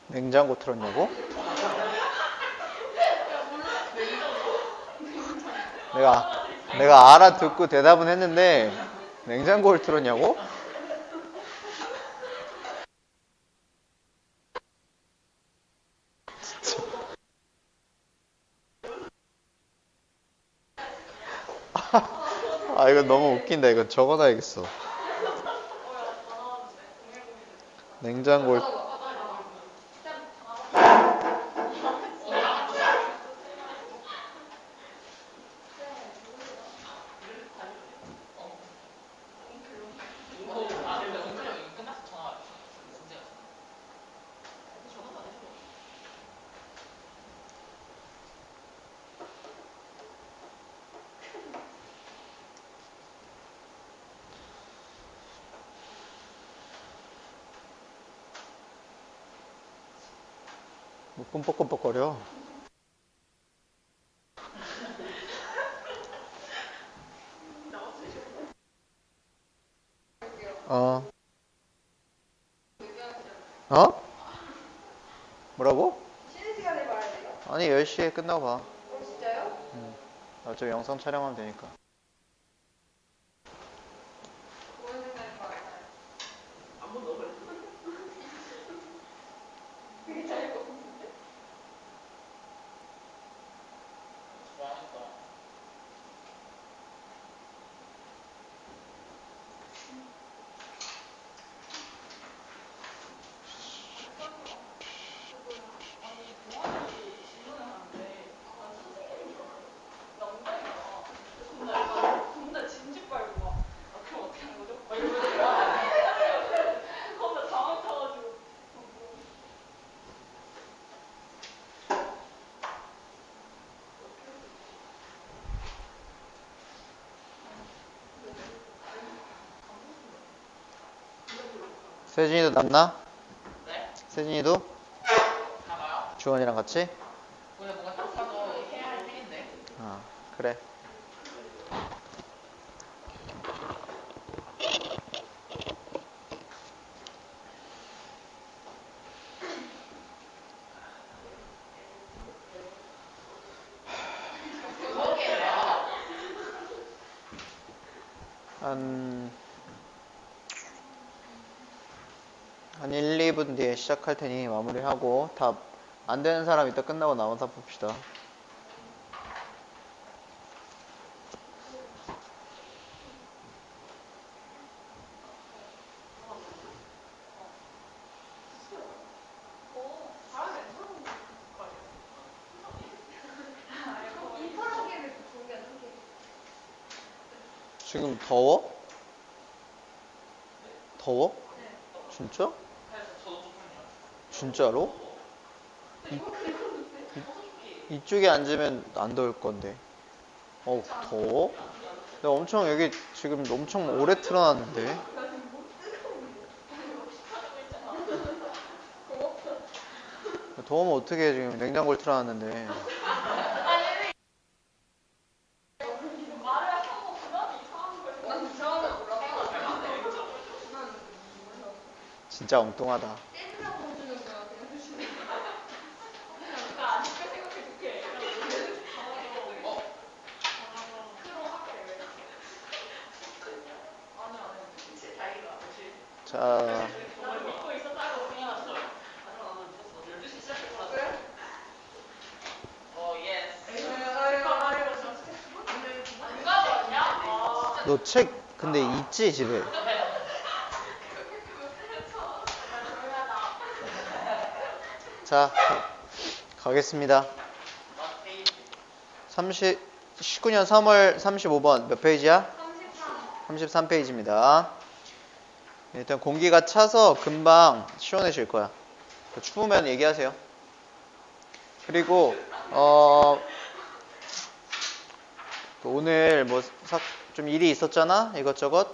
냉장고 틀었냐고? 내가 알아듣고 대답은 했는데 냉장고를 틀었냐고? 아 이거 너무 웃긴다. 이거 적어놔야겠어. 냉장고를 뭐 끔뻑끔뻑거려. 어? 어? 뭐라고? 쉬는 시간에 봐야 돼요? 아니 10시에 끝나고 봐. 진짜요? 어차피 영상 촬영하면 되니까. 좋은 생각인 것 같아요. 그게 짧고. 세진이도 남나? 네? 세진이도? 다가요? 주원이랑 같이? 오늘 뭔가 딱 봐도 해야 할 일인데. 아 그래. 한 1, 2분 뒤에 시작할 테니 마무리하고 다 안 되는 사람 이따 끝나고 나와서 봅시다. 인터하기를 좋게 한 개. 지금 더워? 더워? 진짜? 진짜로? 이쪽에 앉으면 안 더울 건데. 어우 더워? 내가 엄청 여기 지금 엄청 오래 틀어놨는데. 더우면 어떻게 해. 지금 냉장고를 틀어놨는데. 난 이상한 걸 몰라서. 진짜 엉뚱하다. 떼주라고 해주는 거야 그냥 주시는 거. 그냥 나 아쉽게 생각해줄게. 자, 너 책 근데 있지 집에? 자, 가겠습니다. 19년 3월 35번 몇 페이지야? 33페이지입니다. 일단 공기가 차서 금방 시원해질 거야. 추우면 얘기하세요. 그리고 또 오늘 뭐 좀 일이 있었잖아? 이것저것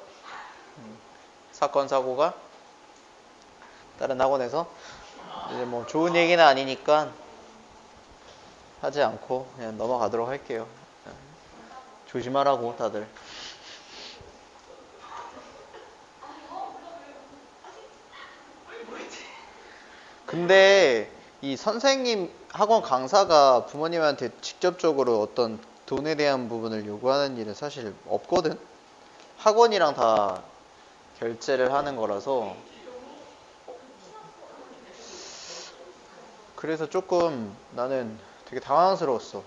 사건 사고가 다른 학원에서 이제 뭐 좋은 얘기는 아니니까 하지 않고 그냥 넘어가도록 할게요. 조심하라고 다들. 근데 이 선생님 학원 강사가 부모님한테 직접적으로 어떤 돈에 대한 부분을 요구하는 일은 사실 없거든. 학원이랑 다 결제를 하는 거라서. 그래서 조금 나는 되게 당황스러웠어.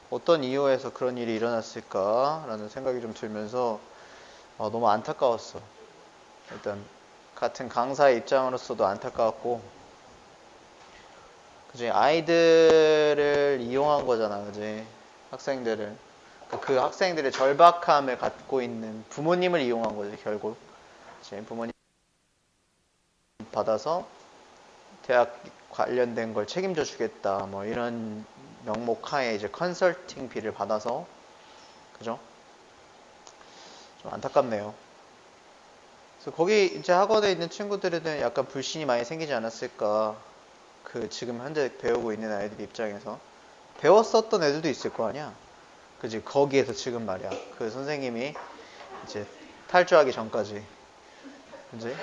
어떤 이유에서 그런 일이 일어났을까라는 생각이 좀 들면서 너무 안타까웠어. 일단 같은 강사의 입장으로서도 안타까웠고, 그지? 아이들을 이용한 거잖아, 그지? 학생들을. 그 학생들의 절박함을 갖고 있는 부모님을 이용한 거지, 결국. 그치? 부모님 받아서 대학 관련된 걸 책임져 주겠다, 뭐 이런 명목 하에 이제 컨설팅비를 받아서, 그죠? 좀 안타깝네요. 그래서 거기 이제 학원에 있는 친구들에는 약간 불신이 많이 생기지 않았을까. 그 지금 현재 배우고 있는 아이들 입장에서 배웠었던 애들도 있을 거 아니야. 그지? 거기에서 지금 말이야. 그 선생님이 이제 탈주하기 전까지. 그지?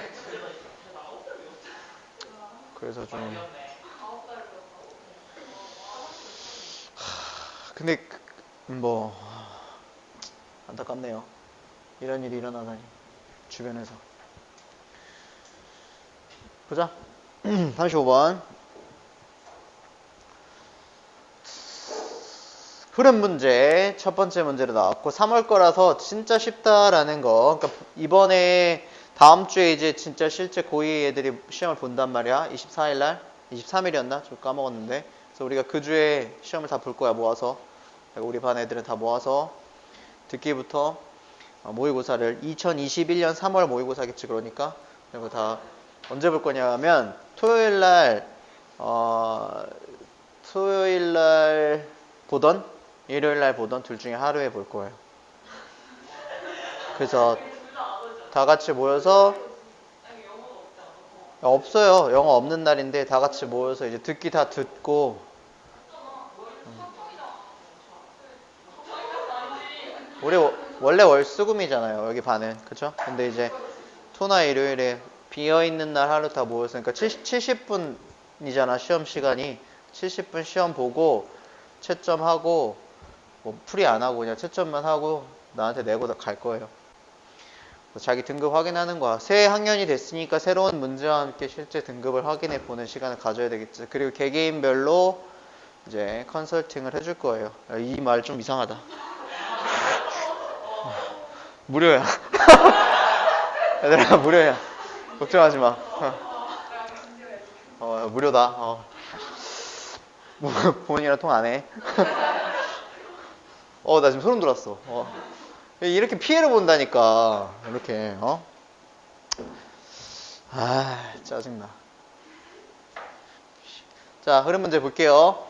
그래서 좀 근데 뭐 안타깝네요. 이런 일이 일어나다니 주변에서. 보자. 35번. 흐름 문제 첫 번째 문제로 나왔고 3월 거라서 진짜 쉽다라는 거. 그러니까 이번에 다음 주에 이제 진짜 실제 고2 애들이 시험을 본단 말이야. 24일 날, 23일이었나? 좀 까먹었는데. 그래서 우리가 그 주에 시험을 다 볼 거야, 모아서. 우리 반 애들은 다 모아서 듣기부터 모의고사를 2021년 3월 모의고사겠지, 그러니까. 그리고 다 언제 볼 거냐면 토요일 날 보던 일요일 날 보던 둘 중에 하루에 볼 거예요. 그래서 다 같이 모여서 없어요. 영어 없는 날인데 다 같이 모여서 이제 듣기 다 듣고 우리 원래 월수금이잖아요. 여기 반은. 그쵸? 근데 이제 토나 일요일에 비어있는 날 하루 다 모여서 그러니까 70분이잖아. 시험 시간이. 70분 시험 보고 채점하고 뭐 풀이 안 하고 그냥 채점만 하고 나한테 내고 갈 거예요. 자기 등급 확인하는 거야. 새 학년이 됐으니까 새로운 문제와 함께 실제 등급을 확인해 보는 시간을 가져야 되겠지. 그리고 개개인별로 이제 컨설팅을 해줄 거예요. 이 말 좀 이상하다. 무료야. 얘들아, 무료야. 걱정하지 마. 무료다. 부모님이랑 통 안 해. 나 지금 소름 돋았어. 이렇게 피해를 본다니까. 이렇게, 짜증나. 자, 흐름 문제 볼게요.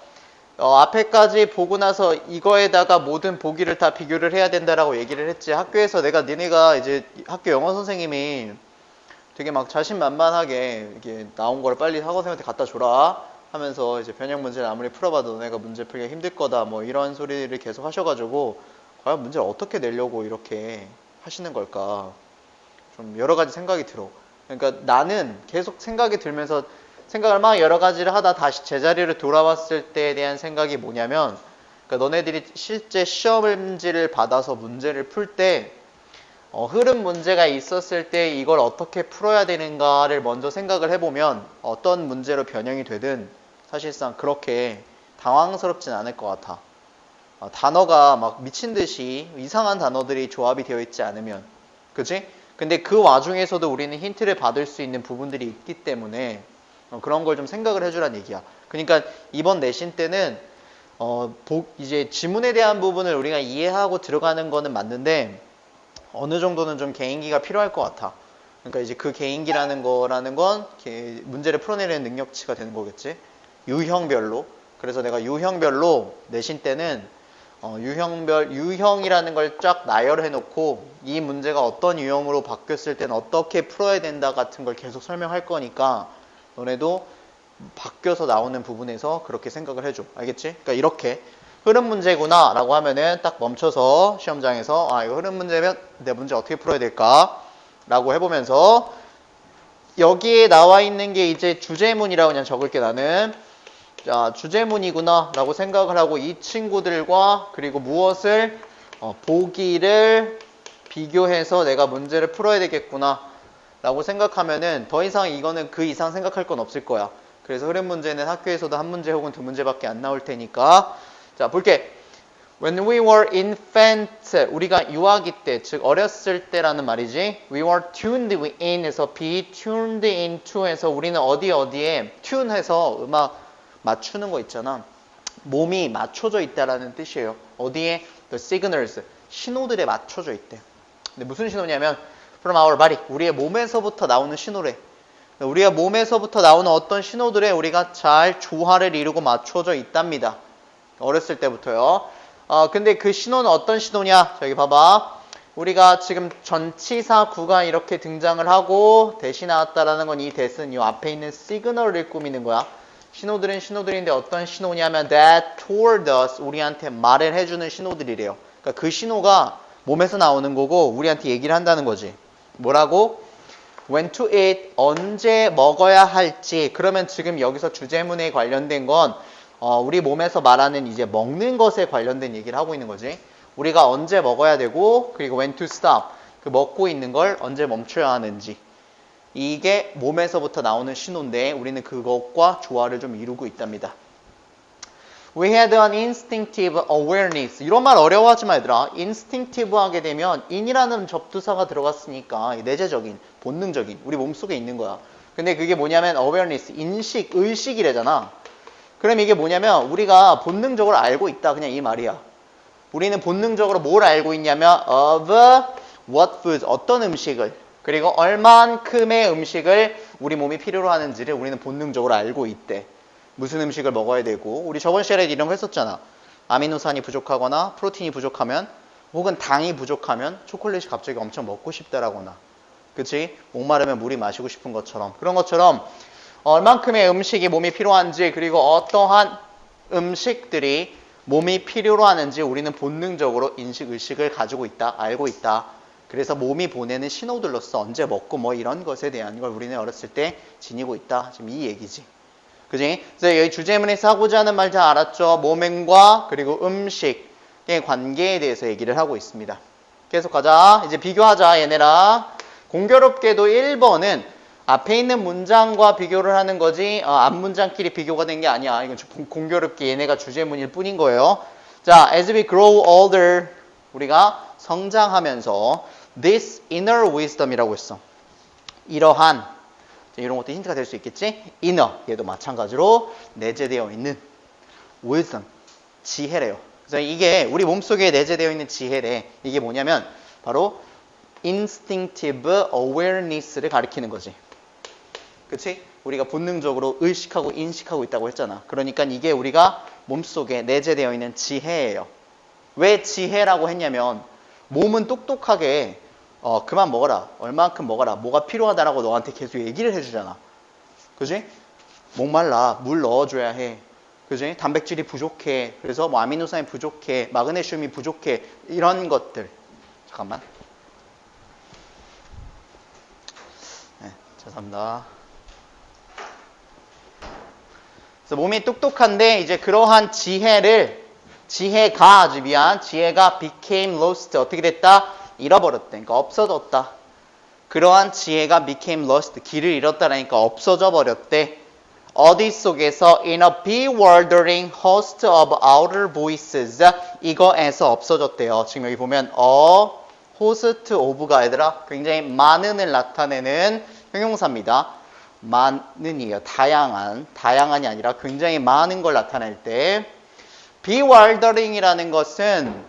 앞에까지 보고 나서 이거에다가 모든 보기를 다 비교를 해야 된다라고 얘기를 했지. 학교에서 니네가 이제 학교 영어 선생님이 되게 막 자신만만하게 이게 나온 걸 빨리 학원생한테 갖다 줘라 하면서 이제 변형 문제를 아무리 풀어봐도 너네가 문제 풀기가 힘들 거다 뭐 이런 소리를 계속 하셔가지고 과연 문제를 어떻게 내려고 이렇게 하시는 걸까 좀 여러 가지 생각이 들어. 그러니까 나는 계속 생각이 들면서 생각을 막 여러 가지를 하다 다시 제자리로 돌아왔을 때에 대한 생각이 뭐냐면, 그러니까 너네들이 실제 시험지를 받아서 문제를 풀 때 흐름 문제가 있었을 때 이걸 어떻게 풀어야 되는가를 먼저 생각을 해보면 어떤 문제로 변형이 되든 사실상 그렇게 당황스럽진 않을 것 같아. 단어가 막 미친 듯이 이상한 단어들이 조합이 되어 있지 않으면, 그치? 근데 그 와중에서도 우리는 힌트를 받을 수 있는 부분들이 있기 때문에 그런 걸 좀 생각을 해주란 얘기야. 그러니까 이번 내신 때는 이제 지문에 대한 부분을 우리가 이해하고 들어가는 거는 맞는데 어느 정도는 좀 개인기가 필요할 것 같아. 그러니까 이제 그 개인기라는 거라는 건 문제를 풀어내는 능력치가 되는 거겠지. 유형별로. 그래서 내가 유형별로 내신 때는 유형이라는 걸 쫙 나열해 놓고 이 문제가 어떤 유형으로 바뀌었을 때는 어떻게 풀어야 된다 같은 걸 계속 설명할 거니까 너네도 바뀌어서 나오는 부분에서 그렇게 생각을 해줘. 알겠지? 그러니까 이렇게 흐름 문제구나 라고 하면은 딱 멈춰서 시험장에서 이거 흐름 문제면 내 문제 어떻게 풀어야 될까? 라고 해보면서 여기에 나와 있는 게 이제 주제문이라고 그냥 적을게 나는. 자, 주제문이구나 라고 생각을 하고 이 친구들과 그리고 무엇을 보기를 비교해서 내가 문제를 풀어야 되겠구나 라고 생각하면은 더 이상 이거는 그 이상 생각할 건 없을 거야. 그래서 흐름 문제는 학교에서도 한 문제 혹은 두 문제밖에 안 나올 테니까. 자, 볼게. When we were infant, 우리가 유아기 때, 즉 어렸을 때라는 말이지. We were tuned in에서 be tuned into에서 우리는 어디에 tune해서 음악 맞추는 거 있잖아. 몸이 맞춰져 있다라는 뜻이에요. 어디에? The signals, 신호들에 맞춰져 있대. 근데 무슨 신호냐면 from our body, 우리의 몸에서부터 나오는 신호래. 우리가 몸에서부터 나오는 어떤 신호들에 우리가 잘 조화를 이루고 맞춰져 있답니다. 어렸을 때부터요. 근데 그 신호는 어떤 신호냐? 저기 봐봐. 우리가 지금 전치사 구가 이렇게 등장을 하고 대시 나왔다라는 건 이 대는 이 앞에 있는 시그널을 꾸미는 거야. 신호들은 신호들인데 어떤 신호냐면 that told us, 우리한테 말을 해주는 신호들이래요. 그러니까 그 신호가 몸에서 나오는 거고 우리한테 얘기를 한다는 거지. 뭐라고? When to eat, 언제 먹어야 할지. 그러면 지금 여기서 주제문에 관련된 건 우리 몸에서 말하는 이제 먹는 것에 관련된 얘기를 하고 있는 거지. 우리가 언제 먹어야 되고 그리고 when to stop, 그 먹고 있는 걸 언제 멈춰야 하는지. 이게 몸에서부터 나오는 신호인데 우리는 그것과 조화를 좀 이루고 있답니다. We had an instinctive awareness. 이런 말 어려워하지 마 얘들아. instinctive 하게 되면 in이라는 접두사가 들어갔으니까 내재적인, 본능적인 우리 몸속에 있는 거야. 근데 그게 뭐냐면 awareness, 인식, 의식이래잖아. 그럼 이게 뭐냐면 우리가 본능적으로 알고 있다. 그냥 이 말이야. 우리는 본능적으로 뭘 알고 있냐면 of what foods, 어떤 음식을, 그리고 얼만큼의 음식을 우리 몸이 필요로 하는지를 우리는 본능적으로 알고 있대. 무슨 음식을 먹어야 되고. 우리 저번 시간에 이런 거 했었잖아. 아미노산이 부족하거나 프로틴이 부족하면 혹은 당이 부족하면 초콜릿이 갑자기 엄청 먹고 싶다라거나, 그치? 목마르면 물이 마시고 싶은 것처럼, 그런 것처럼 얼만큼의 음식이 몸이 필요한지 그리고 어떠한 음식들이 몸이 필요로 하는지 우리는 본능적으로 인식, 의식을 가지고 있다, 알고 있다. 그래서 몸이 보내는 신호들로서 언제 먹고 뭐 이런 것에 대한 걸 우리는 어렸을 때 지니고 있다. 지금 이 얘기지. 그지? 그래서 여기 주제문에서 하고자 하는 말 잘 알았죠? 몸과 그리고 음식의 관계에 대해서 얘기를 하고 있습니다. 계속 가자. 이제 비교하자 얘네랑. 공교롭게도 1번은 앞에 있는 문장과 비교를 하는 거지 앞 문장끼리 비교가 된 게 아니야. 이건 공교롭게 얘네가 주제문일 뿐인 거예요. 자, as we grow older, 우리가 성장하면서 this inner wisdom이라고 했어. 이러한, 이런 것도 힌트가 될 수 있겠지? inner, 얘도 마찬가지로 내재되어 있는 wisdom, 지혜래요. 그래서 이게 우리 몸속에 내재되어 있는 지혜래. 이게 뭐냐면 바로 instinctive awareness를 가리키는 거지. 그치? 우리가 본능적으로 의식하고 인식하고 있다고 했잖아. 그러니까 이게 우리가 몸속에 내재되어 있는 지혜예요. 왜 지혜라고 했냐면 몸은 똑똑하게 그만 먹어라, 얼만큼 먹어라, 뭐가 필요하다라고 너한테 계속 얘기를 해주잖아. 그지? 목말라, 물 넣어줘야 해. 그지? 단백질이 부족해. 그래서 뭐 아미노산이 부족해, 마그네슘이 부족해. 이런 것들. 잠깐만. 네. 죄송합니다. 그래서 몸이 똑똑한데 이제 그러한 지혜가 became lost. 어떻게 됐다? 잃어버렸대. 그러니까 없어졌다. 그러한 지혜가 became lost. 길을 잃었다라니까 없어져 버렸대. 어디 속에서 in a bewildering host of outer voices. 이거에서 없어졌대요. 지금 여기 보면 host of가 얘들아 굉장히 많은을 나타내는 형용사입니다. 많은이에요. 다양한이 아니라 굉장히 많은 걸 나타낼 때 bewildering이라는 것은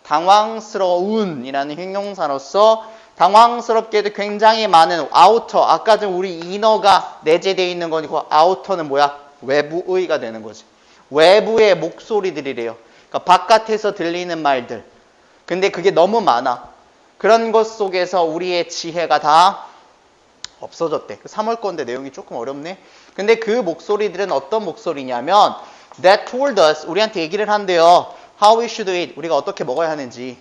당황스러운이라는 형용사로서 당황스럽게도 굉장히 많은 outer, 아까 전 우리 inner가 내재되어 있는 거니까 outer는 뭐야? 외부의가 되는 거지. 외부의 목소리들이래요. 그러니까 바깥에서 들리는 말들. 근데 그게 너무 많아. 그런 것 속에서 우리의 지혜가 다 없어졌대. 3월 건데 내용이 조금 어렵네. 근데 그 목소리들은 어떤 목소리냐면 that told us, 우리한테 얘기를 한대요. How we should eat, 우리가 어떻게 먹어야 하는지.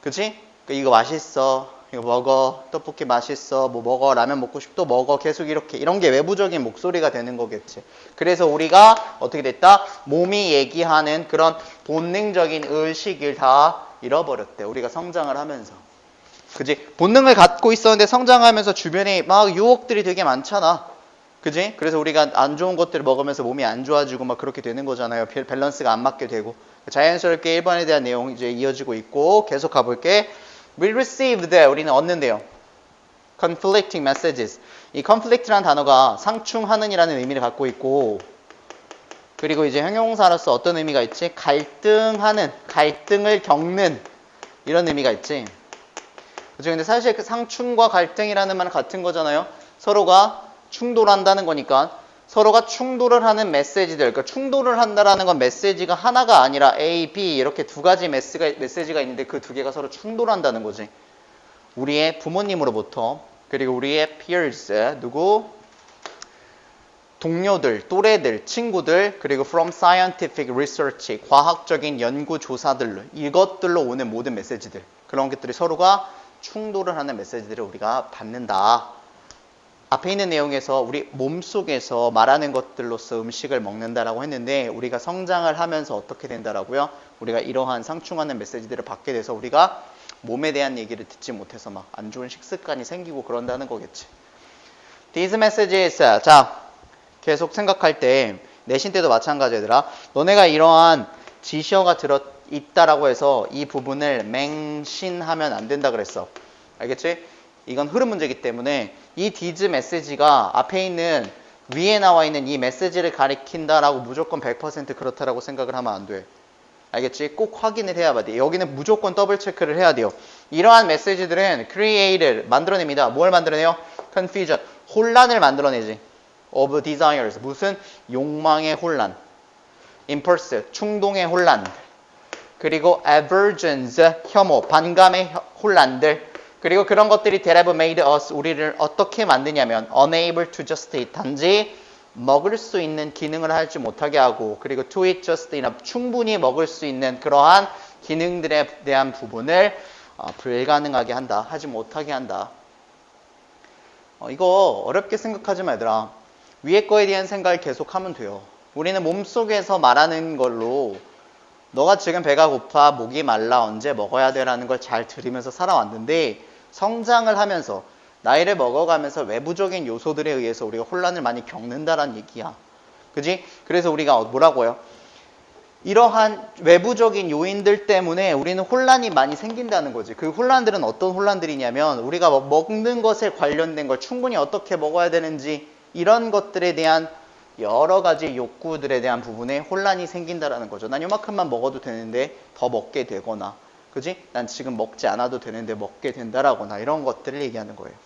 그치? 이거 맛있어, 이거 먹어, 떡볶이 맛있어, 뭐 먹어, 라면 먹고 싶어, 또 먹어, 계속 이렇게 이런 게 외부적인 목소리가 되는 거겠지. 그래서 우리가 어떻게 됐다? 몸이 얘기하는 그런 본능적인 의식을 다 잃어버렸대. 우리가 성장을 하면서. 그지? 본능을 갖고 있었는데 성장하면서 주변에 막 유혹들이 되게 많잖아. 그지? 그래서 우리가 안 좋은 것들을 먹으면서 몸이 안 좋아지고 막 그렇게 되는 거잖아요. 밸런스가 안 맞게 되고. 자연스럽게 1번에 대한 내용 이제 이어지고 있고 계속 가볼게. We received, 우리는 얻는데요. conflicting messages. 이 conflict라는 단어가 상충하는이라는 의미를 갖고 있고 그리고 이제 형용사로서 어떤 의미가 있지? 갈등하는, 갈등을 겪는 이런 의미가 있지. 그죠? 근데 사실 그 상충과 갈등이라는 말은 같은 거잖아요. 서로가 충돌한다는 거니까 서로가 충돌을 하는 메시지들, 그러니까 충돌을 한다라는 건 메시지가 하나가 아니라 A, B 이렇게 두 가지 메시지가 있는데 그 두 개가 서로 충돌한다는 거지. 우리의 부모님으로부터 그리고 우리의 peers, 누구? 동료들, 또래들, 친구들 그리고 from scientific research, 과학적인 연구 조사들로 이것들로 오는 모든 메시지들 그런 것들이 서로가 충돌을 하는 메시지들을 우리가 받는다. 앞에 있는 내용에서 우리 몸속에서 말하는 것들로서 음식을 먹는다라고 했는데 우리가 성장을 하면서 어떻게 된다라고요? 우리가 이러한 상충하는 메시지들을 받게 돼서 우리가 몸에 대한 얘기를 듣지 못해서 막 안 좋은 식습관이 생기고 그런다는 거겠지. These messages, 자 계속 생각할 때 내신 때도 마찬가지더라. 너네가 이러한 지시어가 있다라고 해서 이 부분을 맹신하면 안 된다 그랬어. 알겠지? 이건 흐름 문제이기 때문에 이 these 메시지가 앞에 있는 위에 나와 있는 이 메시지를 가리킨다라고 무조건 100% 그렇다라고 생각을 하면 안 돼. 알겠지? 꼭 확인을 해야 돼. 여기는 무조건 더블 체크를 해야 돼요. 이러한 메시지들은 create를 만들어냅니다. 뭘 만들어내요? confusion, 혼란을 만들어내지. of desires, 무슨 욕망의 혼란. impulse, 충동의 혼란. 그리고 aversions, 혐오, 반감의 혼란들. 그리고 그런 것들이 that have made us, 우리를 어떻게 만드냐면 unable to just eat, 단지 먹을 수 있는 기능을 하지 못하게 하고 그리고 to eat just enough, 충분히 먹을 수 있는 그러한 기능들에 대한 부분을 불가능하게 한다, 하지 못하게 한다. 이거 어렵게 생각하지 마 얘들아. 위에 거에 대한 생각을 계속하면 돼요. 우리는 몸속에서 말하는 걸로 너가 지금 배가 고파, 목이 말라, 언제 먹어야 돼라는 걸 잘 들으면서 살아왔는데 성장을 하면서 나이를 먹어가면서 외부적인 요소들에 의해서 우리가 혼란을 많이 겪는다라는 얘기야. 그지? 그래서 우리가 뭐라고요? 이러한 외부적인 요인들 때문에 우리는 혼란이 많이 생긴다는 거지. 그 혼란들은 어떤 혼란들이냐면 우리가 먹는 것에 관련된 걸 충분히 어떻게 먹어야 되는지 이런 것들에 대한 여러 가지 욕구들에 대한 부분에 혼란이 생긴다라는 거죠. 난 요만큼만 먹어도 되는데 더 먹게 되거나 그지? 난 지금 먹지 않아도 되는데 먹게 된다라거나 이런 것들을 얘기하는 거예요.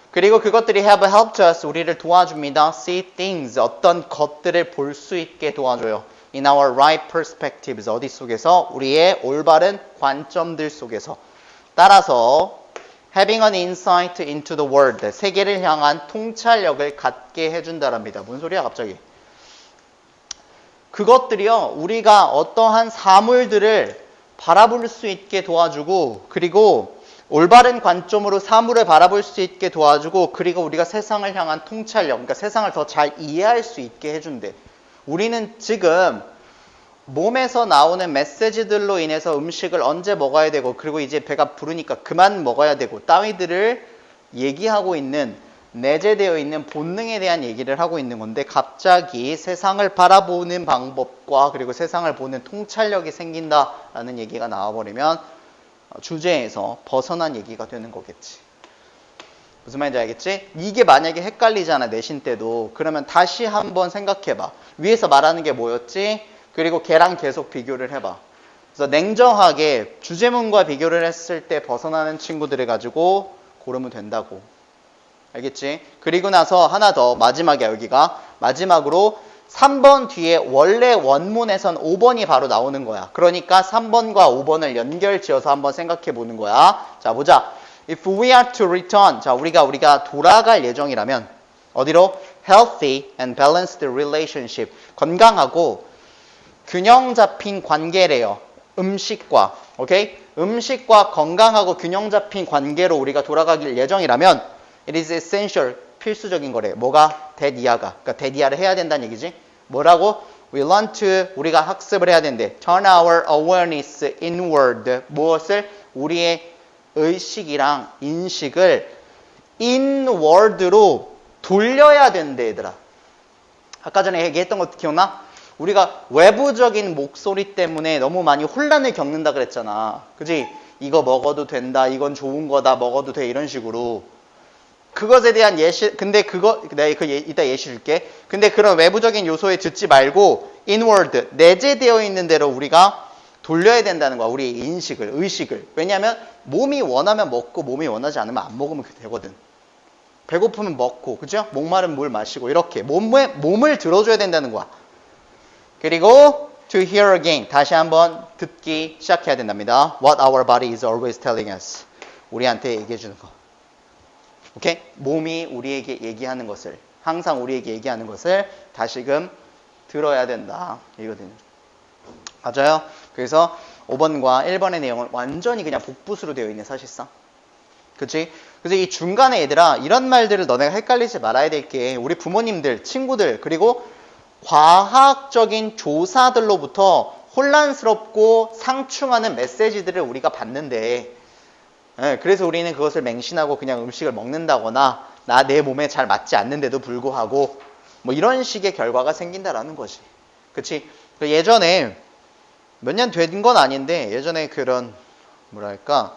그리고 그것들이 have helped us, 우리를 도와줍니다. See things, 어떤 것들을 볼 수 있게 도와줘요. In our right perspectives, 어디 속에서? 우리의 올바른 관점들 속에서. 따라서 having an insight into the world, 세계를 향한 통찰력을 갖게 해준다랍니다. 뭔 소리야 갑자기? 그것들이요, 우리가 어떠한 사물들을 바라볼 수 있게 도와주고 그리고 올바른 관점으로 사물을 바라볼 수 있게 도와주고 그리고 우리가 세상을 향한 통찰력, 그러니까 세상을 더 잘 이해할 수 있게 해준대. 우리는 지금 몸에서 나오는 메시지들로 인해서 음식을 언제 먹어야 되고 그리고 이제 배가 부르니까 그만 먹어야 되고 따위들을 얘기하고 있는 내재되어 있는 본능에 대한 얘기를 하고 있는 건데 갑자기 세상을 바라보는 방법과 그리고 세상을 보는 통찰력이 생긴다라는 얘기가 나와버리면 주제에서 벗어난 얘기가 되는 거겠지. 무슨 말인지 알겠지? 이게 만약에 헷갈리잖아 내신 때도. 그러면 다시 한번 생각해봐. 위에서 말하는 게 뭐였지? 그리고 걔랑 계속 비교를 해봐. 그래서 냉정하게 주제문과 비교를 했을 때 벗어나는 친구들을 가지고 고르면 된다고. 알겠지? 그리고 나서 하나 더 마지막이야 여기가. 마지막으로 3번 뒤에 원래 원문에선 5번이 바로 나오는 거야. 그러니까 3번과 5번을 연결 지어서 한번 생각해 보는 거야. 자 보자. If we are to return. 자 우리가 돌아갈 예정이라면 어디로? Healthy and balanced relationship. 건강하고 균형 잡힌 관계래요. 음식과. 오케이? 음식과 건강하고 균형 잡힌 관계로 우리가 돌아가길 예정이라면 it is essential. 필수적인 거래. 뭐가? 대디아가. 그러니까 대디아를 해야 된다는 얘기지. 뭐라고? We learn to 우리가 학습을 해야 된대. Turn our awareness inward. 무엇을? 우리의 의식이랑 인식을 inward로 돌려야 된대 얘들아. 아까 전에 얘기했던 거 기억나? 우리가 외부적인 목소리 때문에 너무 많이 혼란을 겪는다 그랬잖아. 그지? 이거 먹어도 된다. 이건 좋은 거다. 먹어도 돼. 이런 식으로. 그것에 대한 예시, 근데 내가 이따 예시 줄게. 근데 그런 외부적인 요소에 듣지 말고 inward, 내재되어 있는 대로 우리가 돌려야 된다는 거야. 우리의 인식을, 의식을. 왜냐하면 몸이 원하면 먹고 몸이 원하지 않으면 안 먹으면 되거든. 배고프면 먹고, 그죠? 목마르면 물 마시고 이렇게 몸을 들어줘야 된다는 거야. 그리고 to hear again, 다시 한번 듣기 시작해야 된답니다. What our body is always telling us. 우리한테 얘기해 주는 거. 오케이? 몸이 우리에게 얘기하는 것을, 항상 우리에게 얘기하는 것을 다시금 들어야 된다. 이거든요. 맞아요? 그래서 5번과 1번의 내용은 완전히 그냥 복붙으로 되어 있네, 사실상. 그치? 그래서 이 중간에 얘들아, 이런 말들을 너네가 헷갈리지 말아야 될 게, 우리 부모님들, 친구들, 그리고 과학적인 조사들로부터 혼란스럽고 상충하는 메시지들을 우리가 받는데, 그래서 우리는 그것을 맹신하고 그냥 음식을 먹는다거나 내 몸에 잘 맞지 않는데도 불구하고 뭐 이런 식의 결과가 생긴다라는 거지. 그치? 예전에 몇 년 된 건 아닌데 예전에 그런 뭐랄까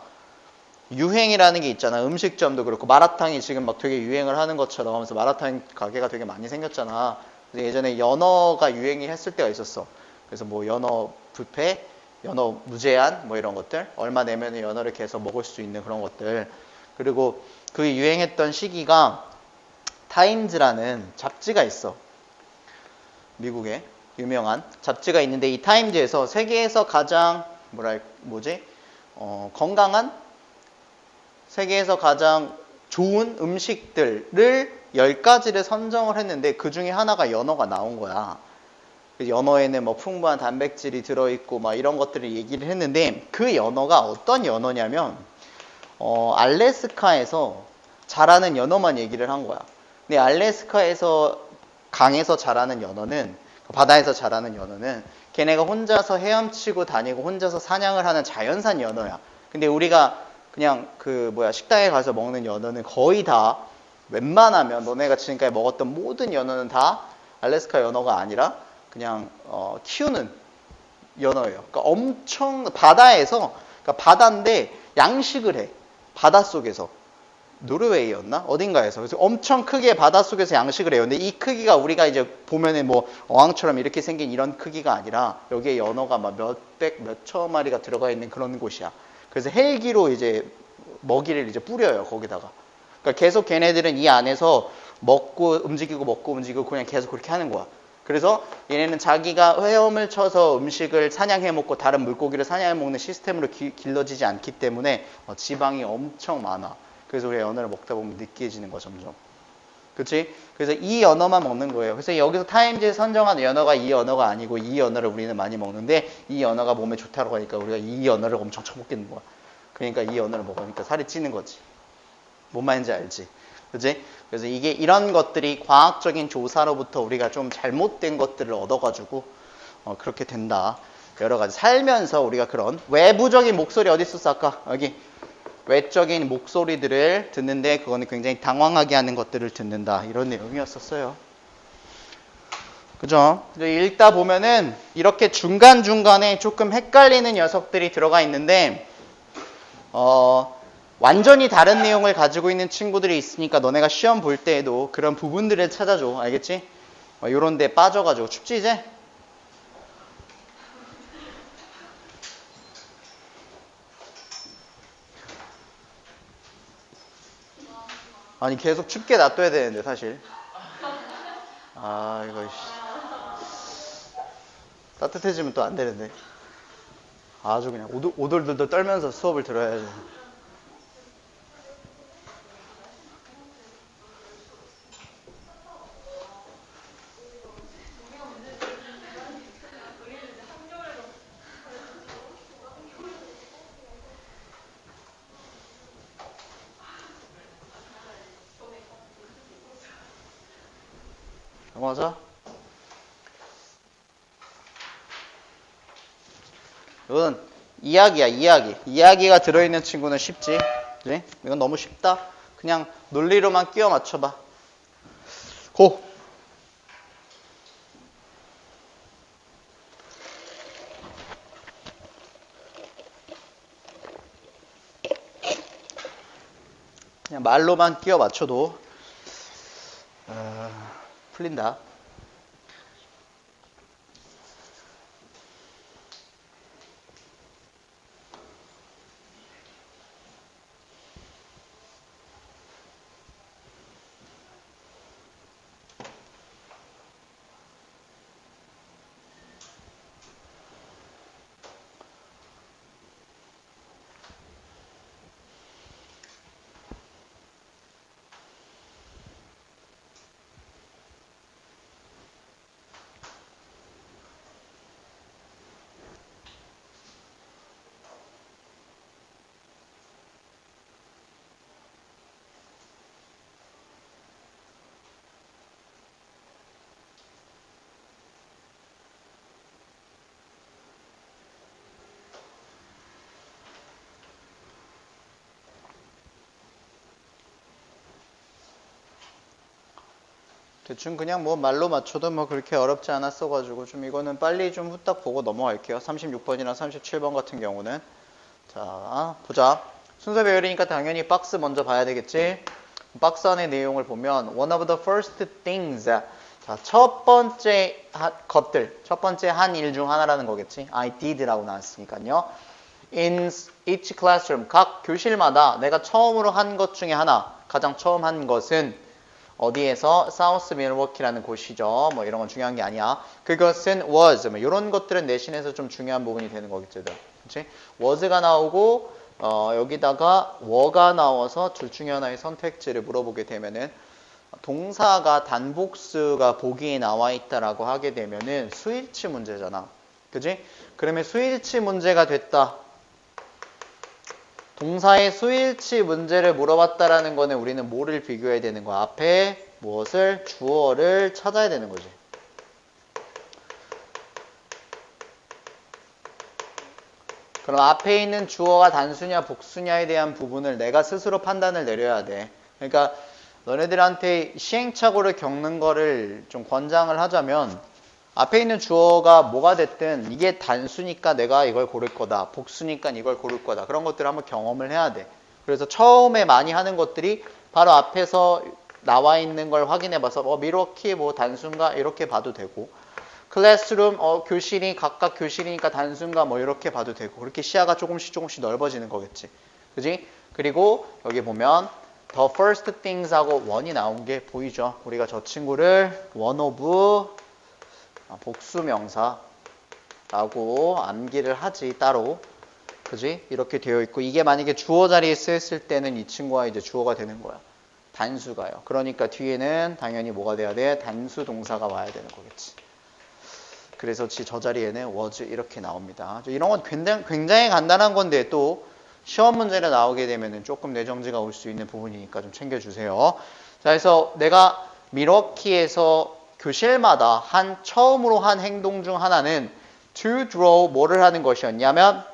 유행이라는 게 있잖아. 음식점도 그렇고 마라탕이 지금 막 되게 유행을 하는 것처럼 하면서 마라탕 가게가 되게 많이 생겼잖아. 그래서 예전에 연어가 유행이 했을 때가 있었어. 그래서 뭐 연어 뷔페, 연어 무제한 뭐 이런 것들, 얼마 내면 연어를 계속 먹을 수 있는 그런 것들. 그리고 그 유행했던 시기가 타임즈라는 잡지가 있어. 미국에 유명한 잡지가 있는데 이 타임즈에서 세계에서 가장 건강한, 세계에서 가장 좋은 음식들을 10가지를 선정을 했는데 그 중에 하나가 연어가 나온 거야. 연어에는 뭐 풍부한 단백질이 들어있고 막 이런 것들을 얘기를 했는데 그 연어가 어떤 연어냐면 알래스카에서 자라는 연어만 얘기를 한 거야. 근데 알래스카에서 강에서 자라는 연어는, 바다에서 자라는 연어는 걔네가 혼자서 헤엄치고 다니고 혼자서 사냥을 하는 자연산 연어야. 근데 우리가 그냥 식당에 가서 먹는 연어는 거의 다 웬만하면 너네가 지금까지 먹었던 모든 연어는 다 알래스카 연어가 아니라 그냥 키우는 연어예요. 그러니까 엄청 바다에서, 그러니까 바다인데 양식을 해. 바닷속에서. 노르웨이였나? 어딘가에서. 그래서 엄청 크게 바닷속에서 양식을 해요. 근데 이 크기가 우리가 이제 보면은 뭐 어항처럼 이렇게 생긴 이런 크기가 아니라 여기에 연어가 막 몇백, 몇천 마리가 들어가 있는 그런 곳이야. 그래서 헬기로 이제 먹이를 이제 뿌려요, 거기다가. 그러니까 계속 걔네들은 이 안에서 먹고 움직이고 그냥 계속 그렇게 하는 거야. 그래서 얘네는 자기가 헤엄을 쳐서 음식을 사냥해 먹고 다른 물고기를 사냥해 먹는 시스템으로 길러지지 않기 때문에 지방이 엄청 많아. 그래서 우리가 연어를 먹다 보면 느끼해지는 거야, 점점. 그치? 그래서 이 연어만 먹는 거예요. 그래서 여기서 타임즈에 선정한 연어가 이 연어가 아니고 이 연어를 우리는 많이 먹는데 이 연어가 몸에 좋다고 하니까 우리가 이 연어를 엄청 처먹겠는 거야. 그러니까 이 연어를 먹으니까 살이 찌는 거지. 뭔 말인지 알지? 그지? 그래서 이게 이런 것들이 과학적인 조사로부터 우리가 좀 잘못된 것들을 얻어가지고 그렇게 된다. 여러 가지 살면서 우리가 그런 외부적인 목소리 어디 있었어 아까? 여기 외적인 목소리들을 듣는데 그거는 굉장히 당황하게 하는 것들을 듣는다. 이런 내용이었었어요. 그죠? 읽다 보면은 이렇게 중간중간에 조금 헷갈리는 녀석들이 들어가 있는데 완전히 다른 내용을 가지고 있는 친구들이 있으니까 너네가 시험 볼 때에도 그런 부분들을 찾아줘. 알겠지? 요런 데 빠져가지고 춥지 이제? 아니 계속 춥게 놔둬야 되는데 사실. 아 이거 따뜻해지면 또 안 되는데. 아주 그냥 오돌오돌 떨면서 수업을 들어야지. 맞아? 이건 이야기야, 이야기. 이야기가 들어있는 친구는 쉽지. 그치? 이건 너무 쉽다. 그냥 논리로만 끼워 맞춰봐. 고! 그냥 말로만 끼워 맞춰도 풀린다. 대충 그냥 뭐 말로 맞춰도 뭐 그렇게 어렵지 않았어가지고 좀 이거는 빨리 좀 후딱 보고 넘어갈게요. 36번이랑 37번 같은 경우는. 자, 보자. 순서 배열이니까 당연히 박스 먼저 봐야 되겠지? 박스 안의 내용을 보면 one of the first things. 자, 첫 번째 것들. 첫 번째 한 일 중 하나라는 거겠지? I did라고 나왔으니까요. In each classroom. 각 교실마다 내가 처음으로 한 것 중에 하나. 가장 처음 한 것은 어디에서? 사우스 밀워키라는 곳이죠. 뭐 이런 건 중요한 게 아니야. 그것은 was. 뭐 이런 것들은 내신에서 좀 중요한 부분이 되는 거겠지. 그렇지? was가 나오고 여기다가 were가 나와서 둘 중에 하나의 선택지를 물어보게 되면은 동사가 단복수가 보기에 나와 있다라고 하게 되면은 수일치 문제잖아. 그지? 그러면 수일치 문제가 됐다. 동사의 수일치 문제를 물어봤다라는 거는 우리는 뭐를 비교해야 되는 거야? 앞에 무엇을? 주어를 찾아야 되는 거지. 그럼 앞에 있는 주어가 단수냐 복수냐에 대한 부분을 내가 스스로 판단을 내려야 돼. 그러니까 너네들한테 시행착오를 겪는 거를 좀 권장을 하자면 앞에 있는 주어가 뭐가 됐든 이게 단수니까 내가 이걸 고를 거다. 복수니까 이걸 고를 거다. 그런 것들을 한번 경험을 해야 돼. 그래서 처음에 많이 하는 것들이 바로 앞에서 나와 있는 걸 확인해 봐서 밀워키 뭐 단수인가 이렇게 봐도 되고 클래스룸 교실이 각각 교실이니까 단수인가 뭐 이렇게 봐도 되고 그렇게 시야가 조금씩 넓어지는 거겠지. 그지? 그리고 여기 보면 the first things 하고 one이 나온 게 보이죠? 우리가 저 친구를 one of 복수명사라고 암기를 하지 따로. 그지? 이렇게 되어 있고 이게 만약에 주어 자리에 쓰였을 때는 이 친구가 이제 주어가 되는 거야. 단수가요. 그러니까 뒤에는 당연히 뭐가 돼야 돼? 단수 동사가 와야 되는 거겠지. 그래서 저 자리에는 was 이렇게 나옵니다. 이런 건 굉장히 간단한 건데 또 시험 문제로 나오게 되면은 조금 뇌정지가 올 수 있는 부분이니까 좀 챙겨주세요. 자, 그래서 내가 미러키에서 교실마다 처음으로 한 행동 중 하나는 to draw 뭐를 하는 것이었냐면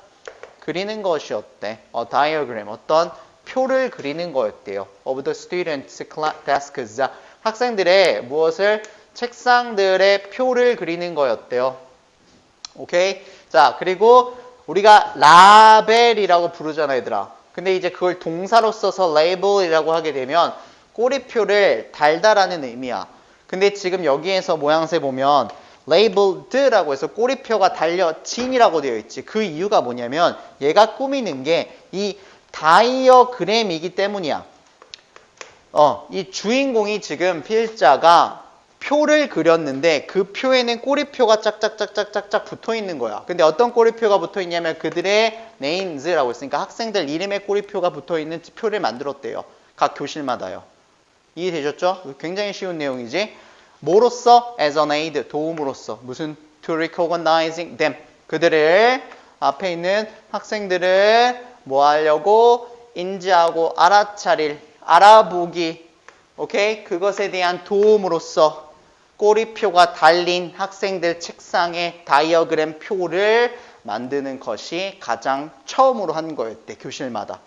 그리는 것이었대. diagram 어떤 표를 그리는 거였대요. of the students' desks. 학생들의 무엇을 책상들의 표를 그리는 거였대요. 오케이? 자, 그리고 우리가 라벨이라고 부르잖아, 얘들아. 근데 이제 그걸 동사로 써서 label이라고 하게 되면 꼬리표를 달다라는 의미야. 근데 지금 여기에서 모양새 보면 labelled라고 해서 꼬리표가 달려진이라고 되어 있지. 그 이유가 뭐냐면 얘가 꾸미는 게 이 다이어그램이기 때문이야. 이 주인공이 지금 필자가 표를 그렸는데 그 표에는 꼬리표가 짝짝짝짝짝짝 붙어 있는 거야. 근데 어떤 꼬리표가 붙어 있냐면 그들의 names라고 했으니까 학생들 이름의 꼬리표가 붙어 있는 표를 만들었대요. 각 교실마다요. 이해되셨죠? 굉장히 쉬운 내용이지. 뭐로써? as an aid, 도움으로써. 무슨? to recognizing them. 그들을 앞에 있는 학생들을 뭐 하려고? 인지하고 알아보기. 오케이? 그것에 대한 도움으로써 꼬리표가 달린 학생들 책상에 다이어그램 표를 만드는 것이 가장 처음으로 한 거였대. 교실마다.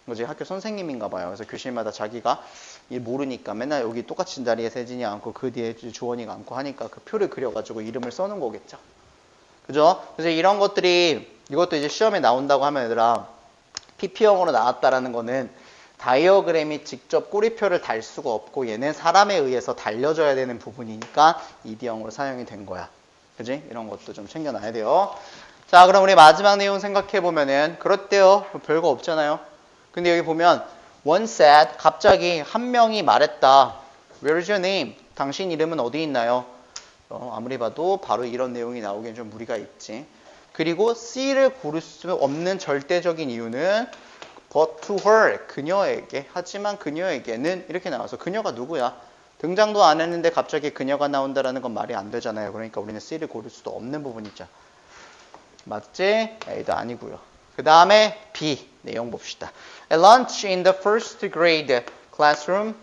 뭐지? 학교 선생님인가 봐요. 그래서 교실마다 자기가 모르니까 맨날 여기 똑같은 자리에 세진이 앉고 그 뒤에 주원이가 앉고 하니까 그 표를 그려가지고 이름을 써놓은 거겠죠. 그죠? 그래서 이런 것들이 이것도 이제 시험에 나온다고 하면 얘들아 PP형으로 나왔다라는 거는 다이어그램이 직접 꼬리표를 달 수가 없고 얘는 사람에 의해서 달려져야 되는 부분이니까 ED형으로 사용이 된 거야. 그지? 이런 것도 좀 챙겨놔야 돼요. 자, 그럼 우리 마지막 내용 생각해보면은 그렇대요. 별거 없잖아요. 근데 여기 보면 one said 갑자기 한 명이 말했다. Where's your name? 당신 이름은 어디 있나요? 아무리 봐도 바로 이런 내용이 나오기엔 좀 무리가 있지. 그리고 C를 고를 수 없는 절대적인 이유는 but to her, 그녀에게. 하지만 그녀에게는 이렇게 나와서 그녀가 누구야? 등장도 안 했는데 갑자기 그녀가 나온다라는 건 말이 안 되잖아요. 그러니까 우리는 C를 고를 수도 없는 부분이죠. 맞지? A도 아니고요. 그 다음에 B 내용 봅시다. At lunch in the first grade classroom,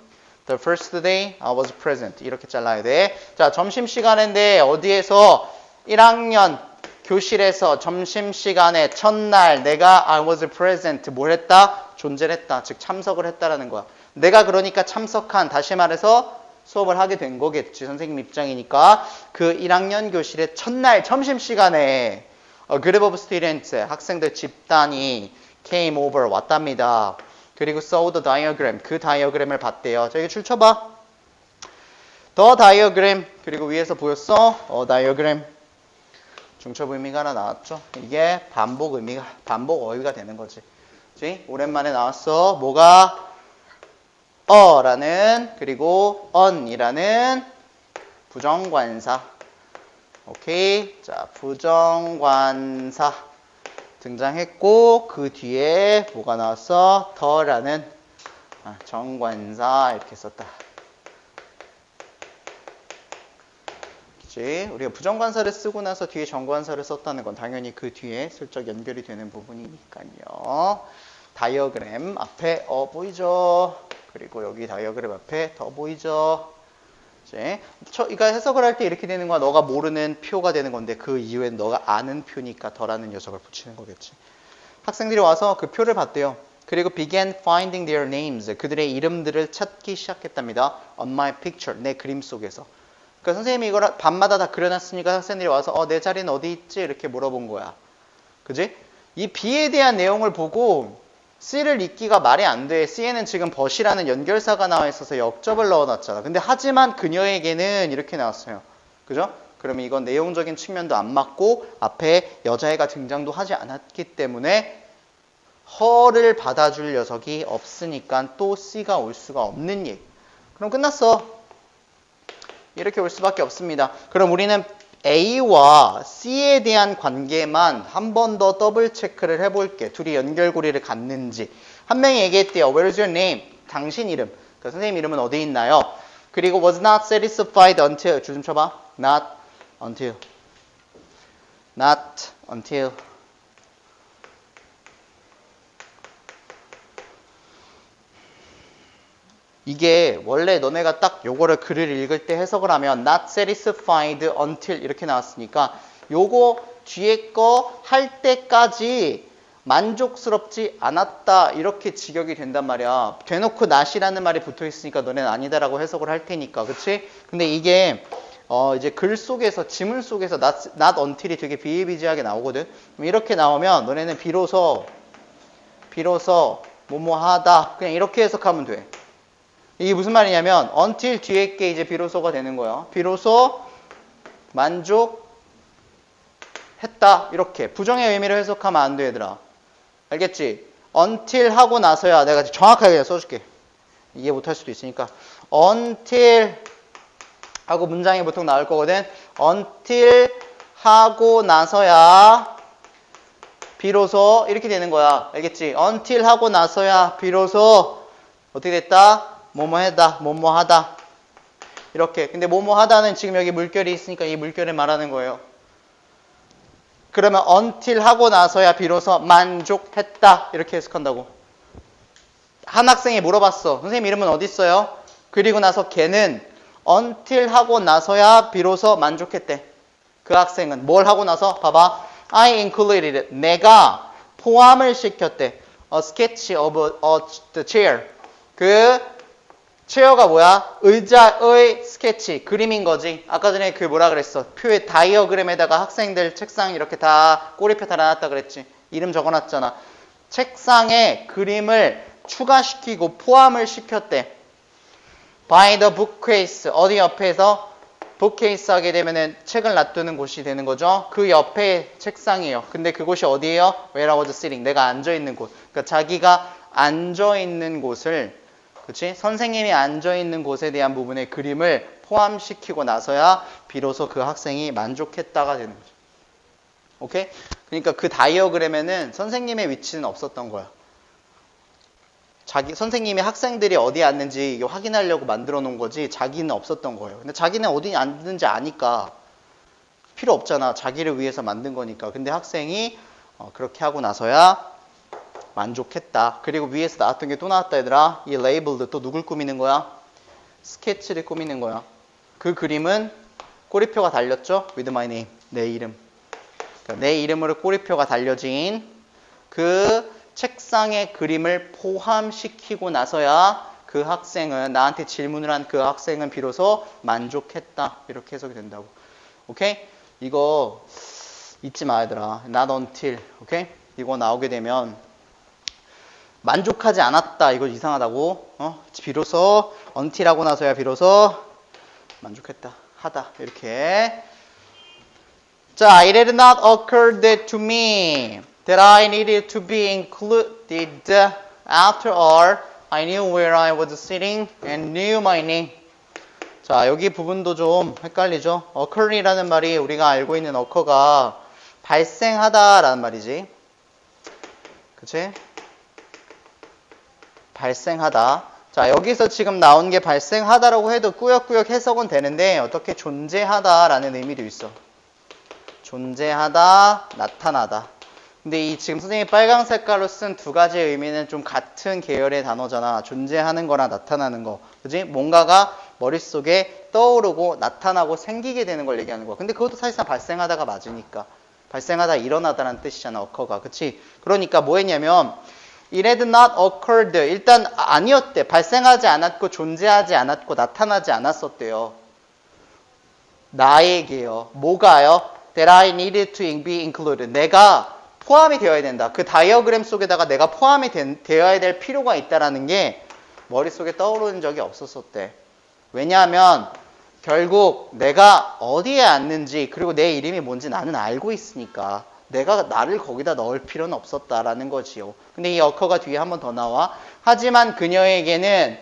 the first day I was present. 이렇게 잘라야 돼. 자, 점심시간인데 어디에서 1학년 교실에서 점심시간에 첫날 내가 I was present 뭘 했다? 존재를 했다. 즉 참석을 했다라는 거야. 내가 그러니까 참석한, 다시 말해서 수업을 하게 된 거겠지. 선생님 입장이니까. 그 1학년 교실의 첫날 점심시간에 A group of students, 학생들 집단이 came over, 왔답니다. 그리고 saw the diagram, 그 다이어그램을 봤대요. 자, 이거 줄쳐봐. The diagram, 그리고 위에서 보였어? diagram. 중첩 의미가 하나 나왔죠? 이게 반복 어휘가 되는 거지. 그치? 오랜만에 나왔어. 뭐가? 라는, 그리고 on이라는 부정관사. 오케이. 자, 부정관사 등장했고, 그 뒤에 뭐가 나왔어? 더라는 정관사 이렇게 썼다. 그치? 우리가 부정관사를 쓰고 나서 뒤에 정관사를 썼다는 건 당연히 그 뒤에 슬쩍 연결이 되는 부분이니까요. 다이어그램 앞에 보이죠? 그리고 여기 다이어그램 앞에 더 보이죠? 이거 해석을 할 때 이렇게 되는 거야. 너가 모르는 표가 되는 건데 그 이후엔 너가 아는 표니까 더라는 녀석을 붙이는 거겠지. 학생들이 와서 그 표를 봤대요. 그리고 began finding their names. 그들의 이름들을 찾기 시작했답니다. On my picture. 내 그림 속에서. 그러니까 선생님이 이걸 밤마다 다 그려놨으니까 학생들이 와서 내 자리는 어디 있지? 이렇게 물어본 거야. 그지? 이 B에 대한 내용을 보고 C를 읽기가 말이 안 돼. C에는 지금 but이라는 연결사가 나와 있어서 역접을 넣어놨잖아. 근데 하지만 그녀에게는 이렇게 나왔어요. 그죠? 그러면 이건 내용적인 측면도 안 맞고 앞에 여자애가 등장도 하지 않았기 때문에 her를 받아줄 녀석이 없으니까 또 C가 올 수가 없는 얘기. 그럼 끝났어. 이렇게 올 수밖에 없습니다. 그럼 우리는 A와 C에 대한 관계만 한 번 더 더블 체크를 해볼게. 둘이 연결고리를 갖는지. 한 명이 얘기했대요. Where's your name? 당신 이름. 그러니까 선생님 이름은 어디 있나요? 그리고 was not satisfied until. 줄 좀 쳐봐. Not until. Not until. 이게 원래 너네가 딱 요거를 글을 읽을 때 해석을 하면 not satisfied until 이렇게 나왔으니까 요거 뒤에 거 할 때까지 만족스럽지 않았다 이렇게 직역이 된단 말이야. 대놓고 not이라는 말이 붙어 있으니까 너네는 아니다라고 해석을 할 테니까, 그치? 근데 이게 이제 글 속에서 지문 속에서 not until이 되게 비일비재하게 나오거든. 이렇게 나오면 너네는 비로소 뭐뭐하다 그냥 이렇게 해석하면 돼. 이게 무슨 말이냐면 until 뒤에 게 이제 비로소가 되는 거야. 비로소 만족했다 이렇게 부정의 의미를 해석하면 안 돼, 얘들아. 알겠지? until 하고 나서야 내가 정확하게 그냥 써줄게. 이해 못할 수도 있으니까 until 하고 문장이 보통 나올 거거든. until 하고 나서야 비로소 이렇게 되는 거야. 알겠지? until 하고 나서야 비로소 어떻게 됐다? 뭐뭐하다, 뭐뭐하다. 이렇게. 근데 뭐뭐하다는 지금 여기 물결이 있으니까 이 물결을 말하는 거예요. 그러면 until 하고 나서야 비로소 만족했다. 이렇게 해석한다고. 한 학생이 물어봤어. 선생님 이름은 어디 있어요? 그리고 나서 걔는 until 하고 나서야 비로소 만족했대. 그 학생은 뭘 하고 나서? 봐봐. I included. 내가 포함을 시켰대. A sketch of the chair. 그 체어가 뭐야? 의자의 스케치, 그림인 거지. 아까 전에 그 뭐라 그랬어? 표의 다이어그램에다가 학생들 책상 이렇게 다 꼬리표 달아놨다 그랬지. 이름 적어놨잖아. 책상에 그림을 추가시키고 포함을 시켰대. By the bookcase. 어디 옆에서? bookcase 하게 되면은 책을 놔두는 곳이 되는 거죠. 그 옆에 책상이에요. 근데 그곳이 어디예요? Where I was sitting. 내가 앉아있는 곳. 그러니까 자기가 앉아있는 곳을, 그치? 선생님이 앉아있는 곳에 대한 부분의 그림을 포함시키고 나서야 비로소 그 학생이 만족했다가 되는 거죠. 오케이? 그러니까 그 다이어그램에는 선생님의 위치는 없었던 거야. 선생님이 학생들이 어디에 앉는지 확인하려고 만들어 놓은 거지 자기는 없었던 거예요. 근데 자기는 어디 앉는지 아니까 필요 없잖아. 자기를 위해서 만든 거니까. 근데 학생이 그렇게 하고 나서야 만족했다. 그리고 위에서 나왔던 게 또 나왔다, 얘들아. 이 레이블드 또 누굴 꾸미는 거야? 스케치를 꾸미는 거야. 그 그림은 꼬리표가 달렸죠? With my name. 내 이름. 그러니까 내 이름으로 꼬리표가 달려진 그 책상의 그림을 포함시키고 나서야 그 학생은, 나한테 질문을 한 그 학생은 비로소 만족했다. 이렇게 해석이 된다고. 오케이? 이거 잊지 마, 얘들아. Not until. 오케이? 이거 나오게 되면 만족하지 않았다. 이거 이상하다고. 비로소 until 하고 나서야 비로소 만족했다. 하다. 이렇게. 자, it had not occurred to me that I needed to be included. After all, I knew where I was sitting and knew my name. 자, 여기 부분도 좀 헷갈리죠? occur이라는 말이 우리가 알고 있는 occur가 발생하다라는 말이지. 그치? 발생하다. 자, 여기서 지금 나온 게 발생하다라고 해도 꾸역꾸역 해석은 되는데 어떻게 존재하다라는 의미도 있어. 존재하다, 나타나다. 근데 이 지금 선생님이 빨강 색깔로 쓴 두 가지의 의미는 좀 같은 계열의 단어잖아. 존재하는 거랑 나타나는 거. 그지? 뭔가가 머릿속에 떠오르고 나타나고 생기게 되는 걸 얘기하는 거야. 근데 그것도 사실상 발생하다가 맞으니까. 발생하다, 일어나다라는 뜻이잖아, occur가. 그치? 그러니까 뭐 했냐면 It had not occurred. 일단 아니었대. 발생하지 않았고 존재하지 않았고 나타나지 않았었대요. 나에게요. 뭐가요? That I needed to be included. 내가 포함이 되어야 된다. 그 다이어그램 속에다가 내가 포함이 되어야 될 필요가 있다라는 게 머릿속에 떠오르는 적이 없었었대. 왜냐하면 결국 내가 어디에 앉는지 그리고 내 이름이 뭔지 나는 알고 있으니까 내가 나를 거기다 넣을 필요는 없었다라는 거지요. 근데 이 occur가 뒤에 한 번 더 나와. 하지만 그녀에게는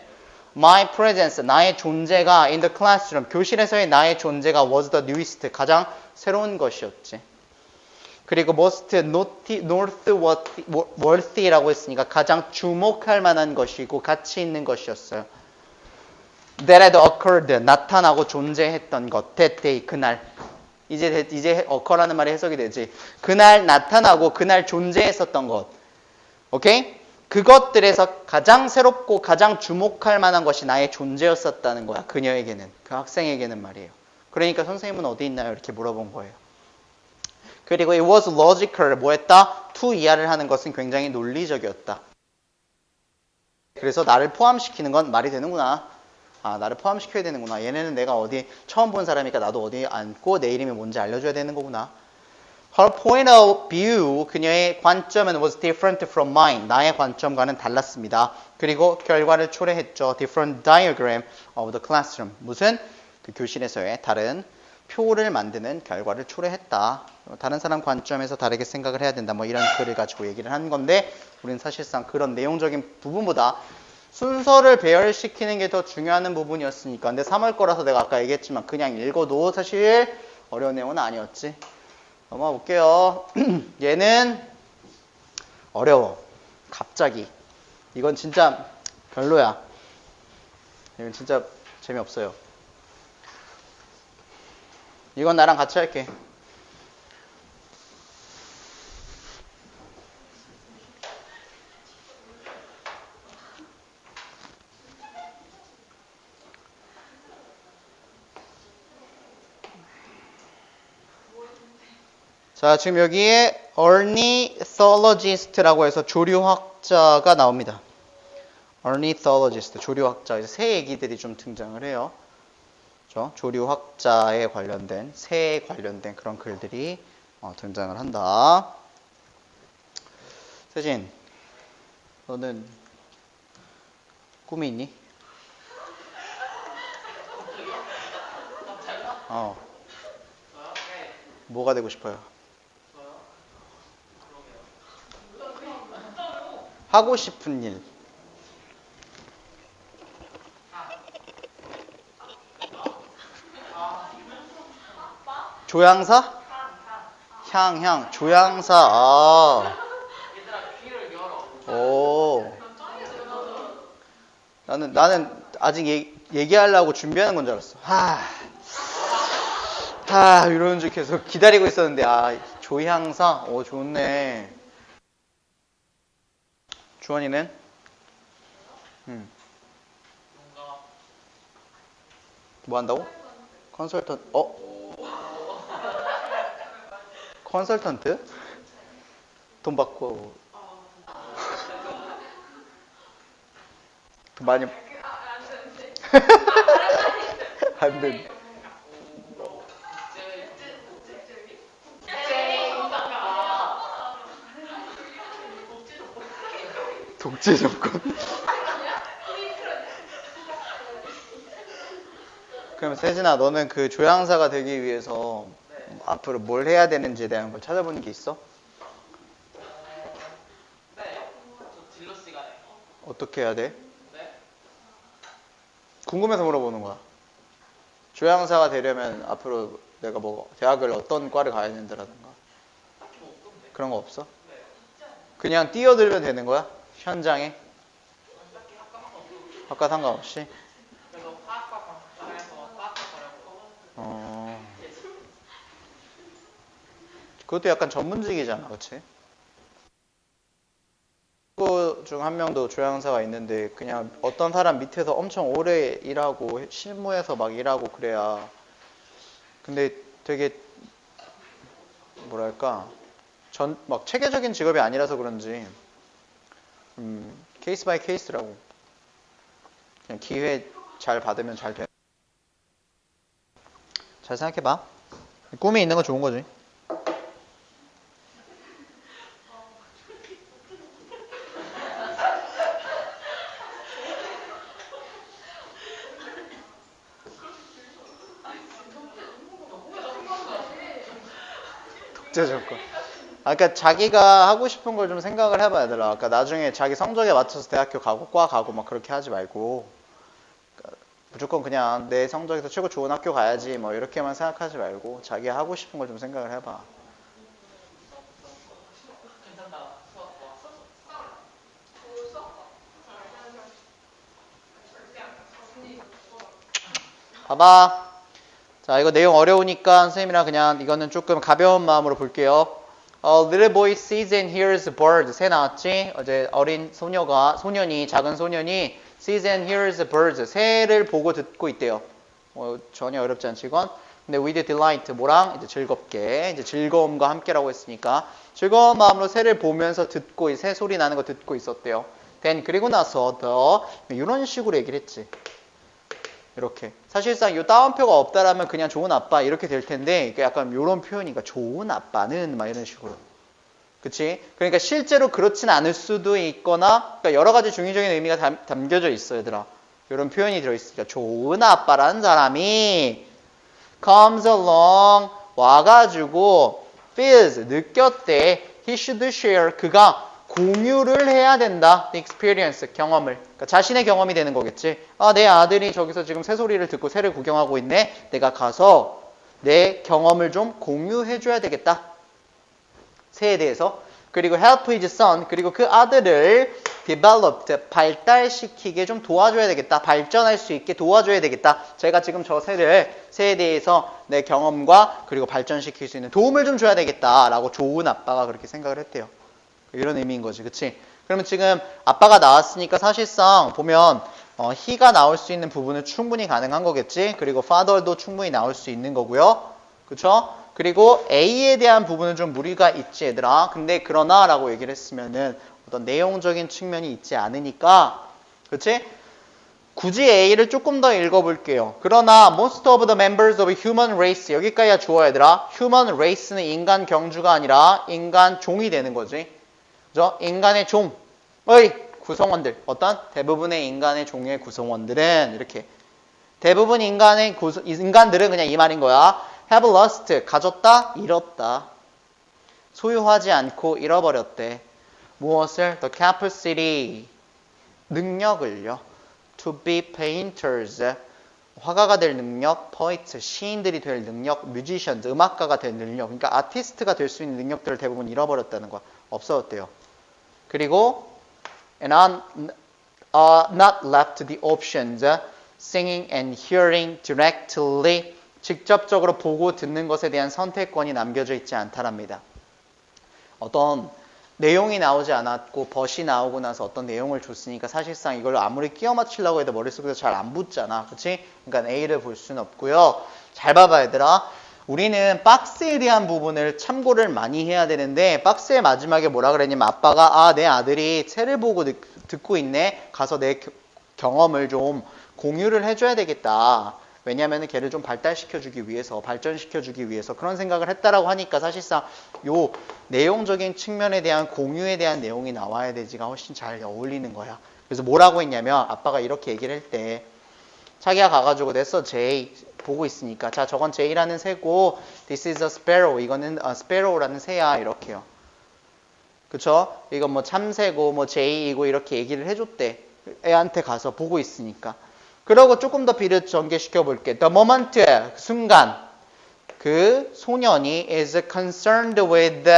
my presence, 나의 존재가 in the classroom, 교실에서의 나의 존재가 was the newest, 가장 새로운 것이었지. 그리고 most noteworthy라고 했으니까 가장 주목할 만한 것이고 가치 있는 것이었어요. That had occurred, 나타나고 존재했던 것, that day, 그날. 이제 occur라는 말이 해석이 되지. 그날 나타나고 그날 존재했었던 것. 오케이? 그것들에서 가장 새롭고 가장 주목할 만한 것이 나의 존재였었다는 거야. 그녀에게는. 그 학생에게는 말이에요. 그러니까 선생님은 어디 있나요? 이렇게 물어본 거예요. 그리고 it was logical. 뭐 했다? to 이하를 하는 것은 굉장히 논리적이었다. 그래서 나를 포함시키는 건 말이 되는구나. 아, 나를 포함시켜야 되는구나. 얘네는 내가 어디 처음 본 사람이니까 나도 어디 앉고 내 이름이 뭔지 알려줘야 되는 거구나. Her point of view, 그녀의 관점은 was different from mine. 나의 관점과는 달랐습니다. 그리고 결과를 초래했죠. Different diagram of the classroom. 무슨? 그 교실에서의 다른 표를 만드는 결과를 초래했다. 다른 사람 관점에서 다르게 생각을 해야 된다. 뭐 이런 글을 가지고 얘기를 한 건데 우리는 사실상 그런 내용적인 부분보다 순서를 배열시키는 게 더 중요한 부분이었으니까. 근데 3월 거라서 내가 아까 얘기했지만 그냥 읽어도 사실 어려운 내용은 아니었지. 넘어가 볼게요. 얘는 어려워. 갑자기. 이건 진짜 별로야. 이건 진짜 재미없어요. 이건 나랑 같이 할게. 자, 지금 여기에 ornithologist라고 해서 조류학자가 나옵니다. ornithologist, 조류학자. 새 얘기들이 좀 등장을 해요. 그렇죠? 조류학자에 관련된, 새에 관련된 그런 글들이 등장을 한다. 세진, 너는 꿈이 있니? 뭐가 되고 싶어요? 하고 싶은 일. 조향사? 향. 조향사. 아. 오. 나는 아직 얘기하려고 준비하는 건 줄 알았어. 이러는 줄 계속 기다리고 있었는데, 조향사? 오, 좋네. 주원이는? 뭐 한다고? 컨설턴트? 돈 받고. 돈 많이. 안 돼. 독재 정권. 그럼 세진아, 너는 그 조향사가 되기 위해서 앞으로 뭘 해야 되는지에 대한 걸 찾아보는 게 있어? 네. 저 진로 시간에. 어떻게 해야 돼? 네. 궁금해서 물어보는 거야. 조향사가 되려면 앞으로 내가 뭐 대학을 어떤 과를 가야 된다라든가 그런 거 없어? 네. 그냥 뛰어들면 되는 거야? 현장에? 학과 상관없이? 그래서 화학과 관련해서 화학과 가려고. 그것도 약간 전문직이잖아, 그치? 친구 중 한 명도 조향사가 있는데 그냥 어떤 사람 밑에서 엄청 오래 일하고 실무에서 막 일하고 그래야. 근데 되게 뭐랄까 막 체계적인 직업이 아니라서 그런지 케이스 바이 케이스라고. 그냥 기회 잘 받으면 잘 돼. 잘 생각해봐. 꿈이 있는 건 좋은 거지. 독재 정권. 그러니까 자기가 하고 싶은 걸 좀 생각을 해봐, 얘들아. 그러니까 나중에 자기 성적에 맞춰서 대학교 가고 과 가고 막 그렇게 하지 말고 그러니까 무조건 그냥 내 성적에서 최고 좋은 학교 가야지 뭐 이렇게만 생각하지 말고 자기 하고 싶은 걸 좀 생각을 해봐. 괜찮다. 봐봐. 자, 이거 내용 어려우니까 선생님이랑 그냥 이거는 조금 가벼운 마음으로 볼게요. little boy sees and hears a bird. 새 나왔지? 어제 어린 작은 소년이 sees and hears a bird. 새를 보고 듣고 있대요. 전혀 어렵지 않지 이건. 근데 with delight 뭐랑 이제 즐겁게 이제 즐거움과 함께라고 했으니까 즐거운 마음으로 새를 보면서 듣고 새 소리 나는 거 듣고 있었대요. then 그리고 나서 이런 식으로 얘기를 했지. 이렇게 사실상 이 따옴표가 없다라면 그냥 좋은 아빠 이렇게 될 텐데 이게 약간 이런 표현이니까 좋은 아빠는 막 이런 식으로. 그치? 그러니까 실제로 그렇진 않을 수도 있거나 그러니까 여러 가지 중의적인 의미가 담겨져 있어 얘들아. 이런 표현이 들어있으니까 좋은 아빠라는 사람이 comes along 와가지고 feels 느꼈대 he should share 그가 공유를 해야 된다 the experience 경험을 그러니까 자신의 경험이 되는 거겠지. 내 아들이 저기서 지금 새소리를 듣고 새를 구경하고 있네. 내가 가서 내 경험을 좀 공유해 줘야 되겠다 새에 대해서. 그리고 help his son 그리고 그 아들을 developed 발달시키게 좀 도와줘야 되겠다. 발전할 수 있게 도와줘야 되겠다. 제가 지금 저 새에 대해서 내 경험과 그리고 발전시킬 수 있는 도움을 좀 줘야 되겠다 라고 좋은 아빠가 그렇게 생각을 했대요. 이런 의미인 거지. 그치? 그러면 지금 아빠가 나왔으니까 사실상 보면 he가 나올 수 있는 부분은 충분히 가능한 거겠지. 그리고 father도 충분히 나올 수 있는 거고요. 그쵸? 그리고 A에 대한 부분은 좀 무리가 있지 얘들아. 근데 그러나 라고 얘기를 했으면은 어떤 내용적인 측면이 있지 않으니까 그치? 굳이 A를 조금 더 읽어볼게요. 그러나 most of the members of human race 여기까지야 주어 얘들아. human race는 인간 경주가 아니라 인간 종이 되는 거지. 그죠? 인간의 종의 구성원들 어떤? 대부분의 인간의 종의 구성원들은 이렇게 대부분 인간들은 그냥 이 말인 거야. have lost 가졌다 잃었다 소유하지 않고 잃어버렸대. 무엇을? the capacity 능력을요. to be painters 화가가 될 능력, poets 시인들이 될 능력, musicians 음악가가 될 능력 그러니까 아티스트가 될 수 있는 능력들을 대부분 잃어버렸다는 거야. 없어졌대요. 그리고 and not left the options singing and hearing directly 직접적으로 보고 듣는 것에 대한 선택권이 남겨져 있지 않다랍니다. 어떤 내용이 나오지 않았고 벗이 나오고 나서 어떤 내용을 줬으니까 사실상 이걸 아무리 끼워 맞추려고 해도 머릿속에서 잘 안 붙잖아. 그치? 그러니까 A를 볼 수는 없고요. 잘 봐봐 얘들아. 우리는 박스에 대한 부분을 참고를 많이 해야 되는데 박스의 마지막에 뭐라 그랬냐면 아빠가 내 아들이 새를 보고 듣고 있네. 가서 내 경험을 좀 공유를 해줘야 되겠다. 왜냐하면 걔를 좀 발달시켜주기 위해서 발전시켜주기 위해서 그런 생각을 했다라고 하니까 사실상 요 내용적인 측면에 대한 공유에 대한 내용이 나와야 되지가 훨씬 잘 어울리는 거야. 그래서 뭐라고 했냐면 아빠가 이렇게 얘기를 할 때 자기가 가가지고 됐어 J 보고 있으니까 자 저건 J라는 새고 this is a sparrow 이거는 sparrow라는 새야 이렇게요. 그쵸? 이건 뭐 참새고 뭐 J이고 이렇게 얘기를 해줬대. 애한테 가서 보고 있으니까. 그러고 조금 더 비를 전개시켜 볼게. The moment 그 순간 그 소년이 is concerned with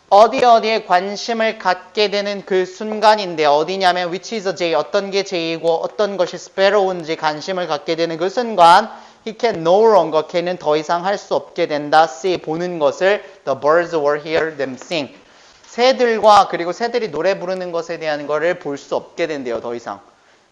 어디에 관심을 갖게 되는 그 순간인데 어디냐면 which is a J 어떤 게 J이고 어떤 것이 sparrow인지 관심을 갖게 되는 그 순간 he can no longer 걔는 더 이상 할 수 없게 된다. see 보는 것을 the birds will hear them sing 새들과 그리고 새들이 노래 부르는 것에 대한 거를 볼 수 없게 된대요. 더 이상.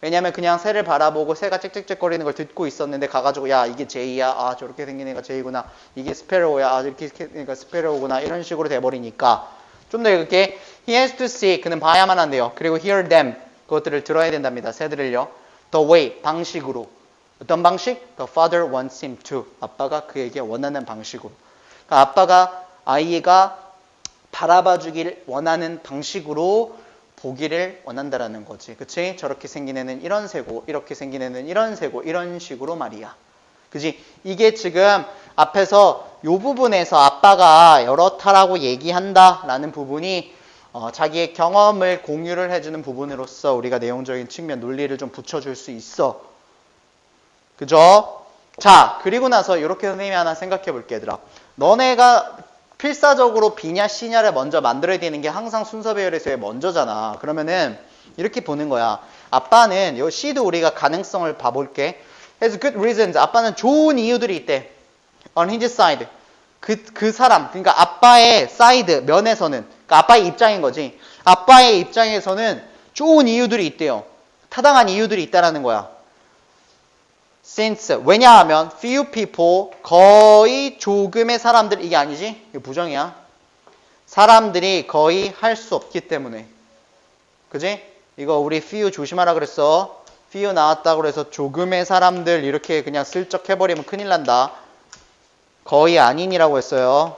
왜냐면 그냥 새를 바라보고 새가 짹짹짹거리는 걸 듣고 있었는데 가가지고 야 이게 제이야 저렇게 생긴 애가 제이구나 이게 스페로우야 이렇게 생기니까 스페로우구나 이런 식으로 돼버리니까 좀 더 이렇게 he has to see 그는 봐야만 한대요. 그리고 hear them 그것들을 들어야 된답니다. 새들을요. the way 방식으로 어떤 방식? the father wants him to 아빠가 그에게 원하는 방식으로 그러니까 아빠가 아이가 바라봐주길 원하는 방식으로 보기를 원한다라는 거지. 그치? 저렇게 생긴 애는 이런 새고 이렇게 생긴 애는 이런 새고 이런 식으로 말이야. 그치? 이게 지금 앞에서 요 부분에서 아빠가 이렇다라고 얘기한다라는 부분이 자기의 경험을 공유를 해주는 부분으로서 우리가 내용적인 측면 논리를 좀 붙여줄 수 있어. 그죠? 자, 그리고 나서 이렇게 선생님이 하나 생각해 볼게 얘들아. 너네가 필사적으로 B냐 C냐를 먼저 만들어야 되는 게 항상 순서 배열에서의 먼저잖아. 그러면은 이렇게 보는 거야. 아빠는 요 C도 우리가 가능성을 봐볼게. has good reasons. 아빠는 좋은 이유들이 있대. on his side. 그 사람, 그러니까 아빠의 사이드, 면에서는, 그러니까 아빠의 입장인 거지. 아빠의 입장에서는 좋은 이유들이 있대요. 타당한 이유들이 있다라는 거야. Since, 왜냐하면 few people, 거의 조금의 사람들, 이게 아니지? 이거 부정이야. 사람들이 거의 할 수 없기 때문에. 그지? 이거 우리 few 조심하라 그랬어. few 나왔다고 그래서 조금의 사람들 이렇게 그냥 슬쩍 해버리면 큰일 난다. 거의 아닌이라고 했어요.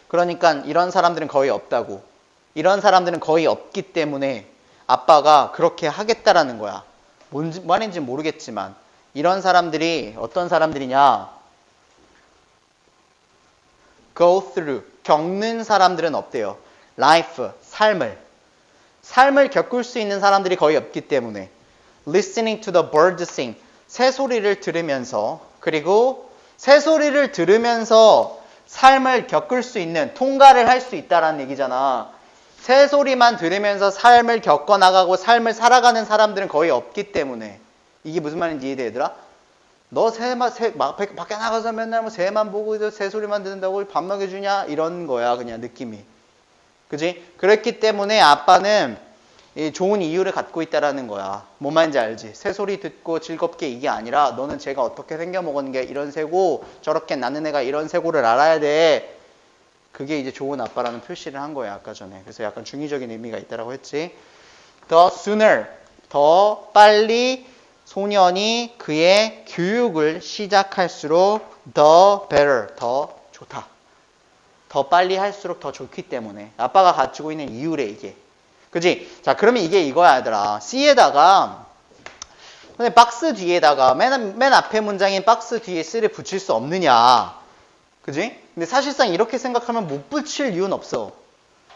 그러니까 이런 사람들은 거의 없다고. 이런 사람들은 거의 없기 때문에 아빠가 그렇게 하겠다라는 거야. 뭔지, 말인지 모르겠지만 이런 사람들이 어떤 사람들이냐? go through, 겪는 사람들은 없대요. life, 삶을 겪을 수 있는 사람들이 거의 없기 때문에 listening to the bird sing, 새소리를 들으면서 그리고 새소리를 들으면서 삶을 겪을 수 있는, 통과를 할 수 있다라는 얘기잖아. 새소리만 들으면서 삶을 겪어나가고 삶을 살아가는 사람들은 거의 없기 때문에 이게 무슨 말인지 이해돼 얘들아? 너 밖에 나가서 맨날 뭐 새만 보고 새소리만 듣는다고 밥 먹여주냐? 이런 거야 그냥 느낌이. 그지? 그렇기 때문에 아빠는 좋은 이유를 갖고 있다라는 거야. 뭔 말인지 알지? 새소리 듣고 즐겁게 이게 아니라 너는 쟤가 어떻게 생겨먹은 게 이런 새고 저렇게 나는 애가 이런 새고를 알아야 돼. 그게 이제 좋은 아빠라는 표시를 한 거야 아까 전에. 그래서 약간 중의적인 의미가 있다라고 했지. The sooner, 더 빨리 소년이 그의 교육을 시작할수록 the better, 더 좋다. 더 빨리 할수록 더 좋기 때문에 아빠가 가지고 있는 이유래 이게. 그지? 자 그러면 이게 이거야 얘들아. C에다가 근데 박스 뒤에다가 맨 앞에 문장인 박스 뒤에 C를 붙일 수 없느냐. 그지? 근데 사실상 이렇게 생각하면 못 붙일 이유는 없어.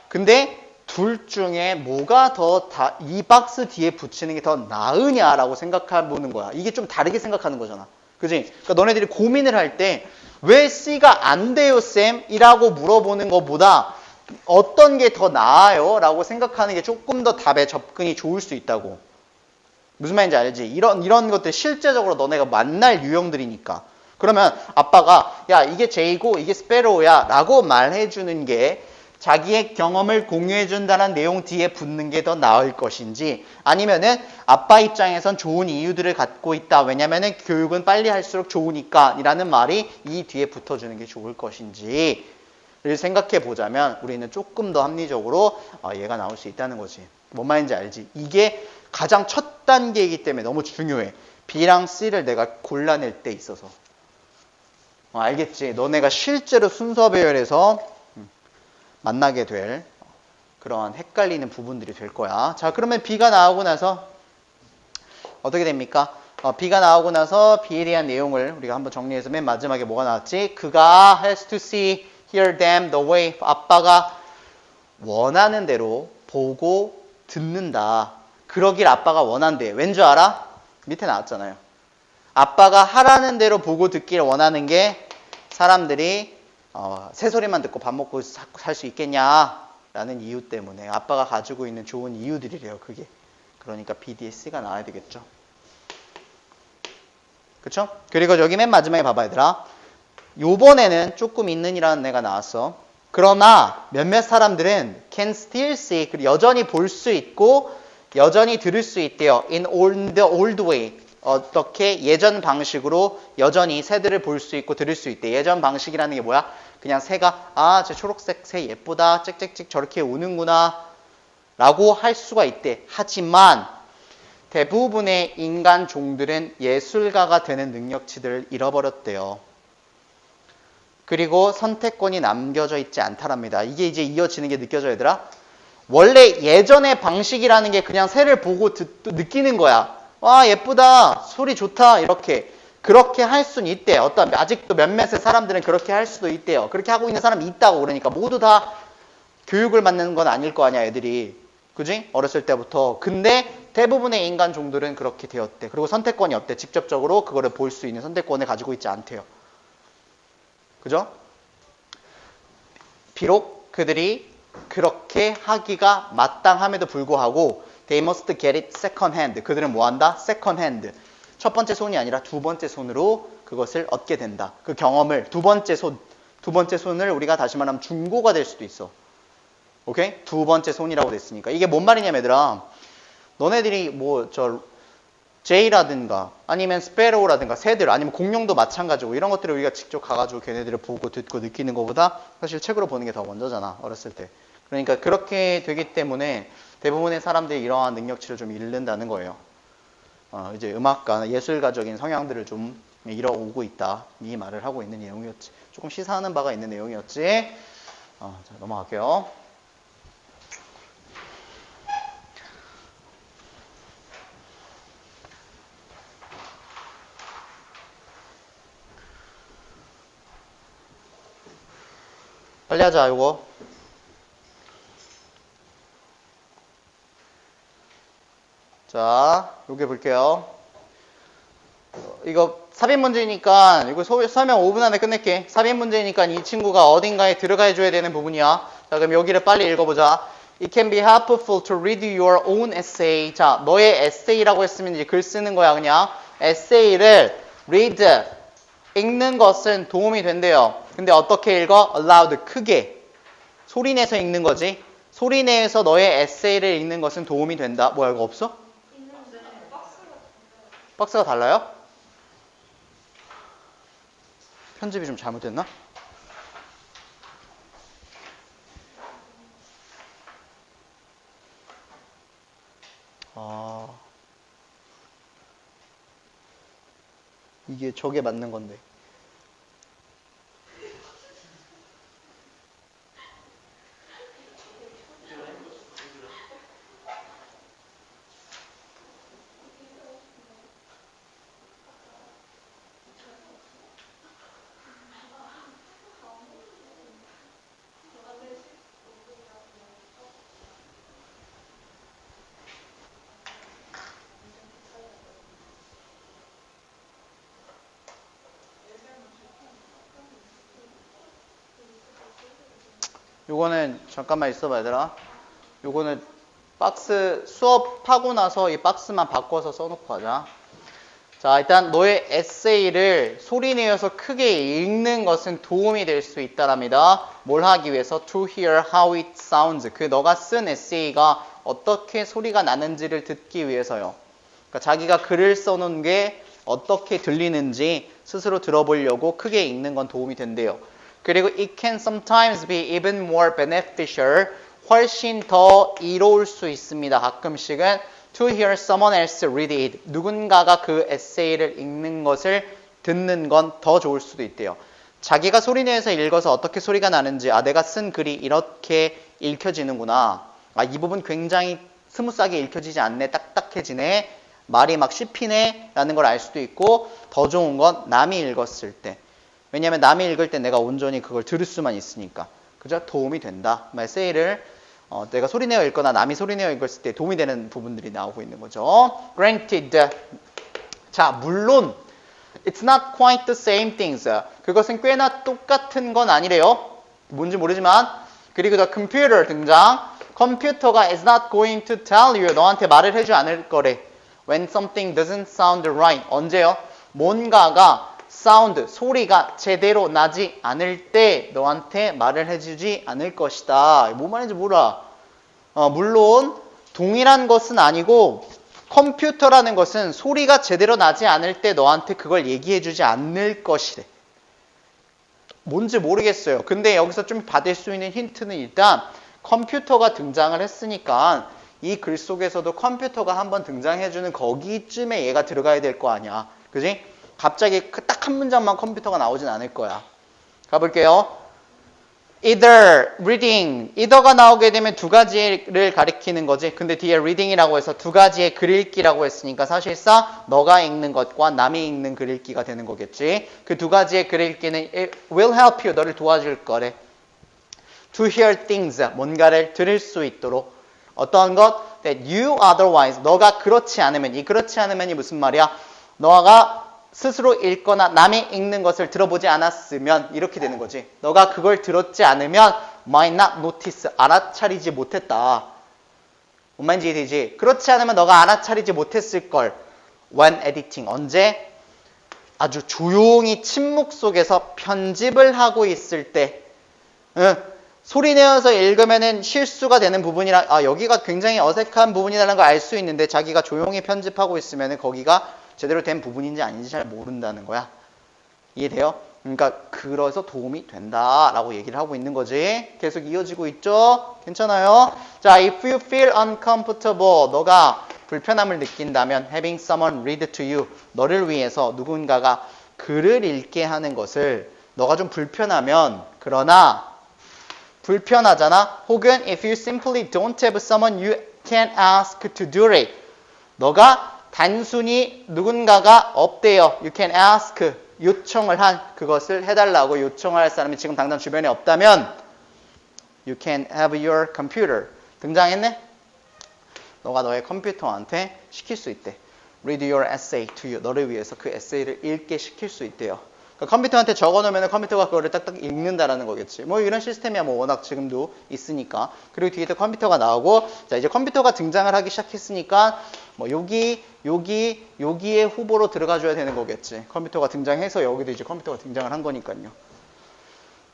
근데 둘 중에 뭐가 더 이 박스 뒤에 붙이는 게 더 나으냐라고 생각해보는 거야. 이게 좀 다르게 생각하는 거잖아. 그지? 그러니까 너네들이 고민을 할 때 왜 C가 안 돼요 쌤? 이라고 물어보는 것보다 어떤 게 더 나아요? 라고 생각하는 게 조금 더 답에 접근이 좋을 수 있다고. 무슨 말인지 알지? 이런 것들 실제적으로 너네가 만날 유형들이니까. 그러면 아빠가 야 이게 제이고 이게 스페로우야 라고 말해주는 게 자기의 경험을 공유해준다는 내용 뒤에 붙는 게 더 나을 것인지 아니면은 아빠 입장에선 좋은 이유들을 갖고 있다. 왜냐면은 교육은 빨리 할수록 좋으니까 이라는 말이 이 뒤에 붙어주는 게 좋을 것인지를 생각해 보자면 우리는 조금 더 합리적으로 얘가 나올 수 있다는 거지. 뭔 말인지 알지? 이게 가장 첫 단계이기 때문에 너무 중요해. B랑 C를 내가 골라낼 때 있어서. 알겠지? 너네가 실제로 순서 배열에서 만나게 될 그러한 헷갈리는 부분들이 될 거야. 자, 그러면 B가 나오고 나서 어떻게 됩니까? B가 나오고 나서 B에 대한 내용을 우리가 한번 정리해서 맨 마지막에 뭐가 나왔지? 그가 has to see, hear them the way. 아빠가 원하는 대로 보고 듣는다. 그러길 아빠가 원한대. 왠 줄 알아? 밑에 나왔잖아요. 아빠가 하라는 대로 보고 듣길 원하는 게 사람들이 새소리만 듣고 밥 먹고 살 수 있겠냐라는 이유 때문에 아빠가 가지고 있는 좋은 이유들이래요. 그게. 그러니까 BDS가 나와야 되겠죠. 그쵸? 그리고 여기 맨 마지막에 봐봐 얘들아. 요번에는 조금 있는이라는 애가 나왔어. 그러나 몇몇 사람들은 can still see, 여전히 볼 수 있고 여전히 들을 수 있대요. in the old way. 어떻게 예전 방식으로 여전히 새들을 볼 수 있고 들을 수 있대. 예전 방식이라는 게 뭐야? 그냥 새가 저 초록색 새 예쁘다 찍찍찍 저렇게 우는구나 라고 할 수가 있대. 하지만 대부분의 인간 종들은 예술가가 되는 능력치들을 잃어버렸대요. 그리고 선택권이 남겨져 있지 않다랍니다. 이게 이제 이어지는 게 느껴져 얘들아? 원래 예전의 방식이라는 게 그냥 새를 보고 느끼는 거야. 와 예쁘다 소리 좋다 이렇게 그렇게 할 수는 있대요. 아직도 몇몇의 사람들은 그렇게 할 수도 있대요. 그렇게 하고 있는 사람이 있다고. 그러니까 모두 다 교육을 받는 건 아닐 거 아니야 애들이. 그지? 어렸을 때부터. 근데 대부분의 인간 종들은 그렇게 되었대. 그리고 선택권이 없대. 직접적으로 그거를 볼 수 있는 선택권을 가지고 있지 않대요. 그죠? 비록 그들이 그렇게 하기가 마땅함에도 불구하고 they must get it second hand. 그들은 뭐 한다? second hand. 첫 번째 손이 아니라 두 번째 손으로 그것을 얻게 된다. 그 경험을 두 번째 손을 우리가 다시 말하면 중고가 될 수도 있어. 오케이? 두 번째 손이라고 됐으니까. 이게 뭔 말이냐면 얘들아. 너네들이 뭐 제이라든가 아니면 스페로우라든가 새들 아니면 공룡도 마찬가지고 이런 것들을 우리가 직접 가가지고 걔네들을 보고 듣고 느끼는 것보다 사실 책으로 보는 게 더 먼저잖아. 어렸을 때. 그러니까 그렇게 되기 때문에 대부분의 사람들이 이러한 능력치를 좀 잃는다는 거예요. 이제 음악가, 예술가적인 성향들을 좀 잃어오고 있다. 이 말을 하고 있는 내용이었지. 조금 시사하는 바가 있는 내용이었지. 자, 넘어갈게요. 빨리 하자, 이거. 자, 요게 볼게요. 이거 삽입 문제니까, 이거 설명 5분 안에 끝낼게. 삽입 문제니까 이 친구가 어딘가에 들어가 줘야 되는 부분이야. 자, 그럼 여기를 빨리 읽어보자. It can be helpful to read your own essay. 자, 너의 에세이라고 했으면 이제 글 쓰는 거야, 그냥. 에세이를 read, 읽는 것은 도움이 된대요. 근데 어떻게 읽어? aloud, 크게. 소리 내서 읽는 거지. 소리 내서 너의 에세이를 읽는 것은 도움이 된다. 뭐야, 이거 없어? 있는데 박스가 달라요? 편집이 좀 잘못됐나? 이게 저게 맞는 건데. 요거는 잠깐만 있어봐 얘들아. 요거는 박스 수업하고 나서 이 박스만 바꿔서 써놓고 하자. 자, 일단 너의 에세이를 소리 내어서 크게 읽는 것은 도움이 될 수 있다랍니다. 뭘 하기 위해서? To hear how it sounds. 그 너가 쓴 에세이가 어떻게 소리가 나는지를 듣기 위해서요. 그러니까 자기가 글을 써놓은 게 어떻게 들리는지 스스로 들어보려고 크게 읽는 건 도움이 된대요. 그리고 it can sometimes be even more beneficial. 훨씬 더 이로울 수 있습니다. 가끔씩은 to hear someone else read it. 누군가가 그 에세이를 읽는 것을 듣는 건 더 좋을 수도 있대요. 자기가 소리내서 읽어서 어떻게 소리가 나는지, 내가 쓴 글이 이렇게 읽혀지는구나. 이 부분 굉장히 스무스하게 읽혀지지 않네. 딱딱해지네. 말이 막 씹히네. 라는 걸 알 수도 있고, 더 좋은 건 남이 읽었을 때. 왜냐하면 남이 읽을 때 내가 온전히 그걸 들을 수만 있으니까. 그죠? 도움이 된다. 에세이를 내가 소리내어 읽거나 남이 소리내어 읽었을 때 도움이 되는 부분들이 나오고 있는 거죠. Granted. 자, 물론 it's not quite the same things. 그것은 꽤나 똑같은 건 아니래요. 뭔지 모르지만. 그리고 the computer 등장. 컴퓨터가 is not going to tell you. 너한테 말을 해주지 않을 거래. When something doesn't sound right. 언제요? 뭔가가 사운드, 소리가 제대로 나지 않을 때 너한테 말을 해주지 않을 것이다. 뭔 말인지 몰라. 물론 동일한 것은 아니고 컴퓨터라는 것은 소리가 제대로 나지 않을 때 너한테 그걸 얘기해주지 않을 것이래. 뭔지 모르겠어요. 근데 여기서 좀 받을 수 있는 힌트는 일단 컴퓨터가 등장을 했으니까 이 글 속에서도 컴퓨터가 한번 등장해주는 거기쯤에 얘가 들어가야 될 거 아니야. 그지? 갑자기 딱 한 문장만 컴퓨터가 나오진 않을 거야. 가볼게요. Either, reading. either가 나오게 되면 두 가지를 가리키는 거지. 근데 뒤에 reading이라고 해서 두 가지의 글 읽기라고 했으니까 사실상 너가 읽는 것과 남이 읽는 글 읽기가 되는 거겠지. 그 두 가지의 글 읽기는 it will help you. 너를 도와줄 거래. To hear things. 뭔가를 들을 수 있도록. 어떠한 것? That you otherwise. 너가 그렇지 않으면. 이 그렇지 않으면이 무슨 말이야? 너가 스스로 읽거나 남이 읽는 것을 들어보지 않았으면 이렇게 되는 거지. 너가 그걸 들었지 않으면 might not notice. 알아차리지 못했다. 뭔 말인지 이해되지? 그렇지 않으면 너가 알아차리지 못했을 걸. When editing. 언제? 아주 조용히 침묵 속에서 편집을 하고 있을 때 소리 내어서 읽으면은 실수가 되는 부분이라 여기가 굉장히 어색한 부분이라는 걸 알 수 있는데 자기가 조용히 편집하고 있으면은 거기가 제대로 된 부분인지 아닌지 잘 모른다는 거야. 이해돼요? 그러니까 그래서 도움이 된다라고 얘기를 하고 있는 거지. 계속 이어지고 있죠? 괜찮아요? 자, if you feel uncomfortable, 너가 불편함을 느낀다면 having someone read to you, 너를 위해서 누군가가 글을 읽게 하는 것을 너가 좀 불편하면 그러나 불편하잖아? 혹은 if you simply don't have someone you can ask to do it, 너가 단순히 누군가가 없대요. You can ask, 요청을 한 그것을 해달라고 요청할 사람이 지금 당장 주변에 없다면 You can have your computer. 등장했네? 너가 너의 컴퓨터한테 시킬 수 있대. Read your essay to you. 너를 위해서 그 에세이를 읽게 시킬 수 있대요. 그러니까 컴퓨터한테 적어놓으면 컴퓨터가 그거를 딱딱 읽는다라는 거겠지. 뭐 이런 시스템이야 뭐 워낙 지금도 있으니까. 그리고 뒤에 또 컴퓨터가 나오고 자 이제 컴퓨터가 등장을 하기 시작했으니까 뭐 여기에 후보로 들어가 줘야 되는 거겠지. 컴퓨터가 등장해서 여기도 이제 컴퓨터가 등장을 한 거니까요.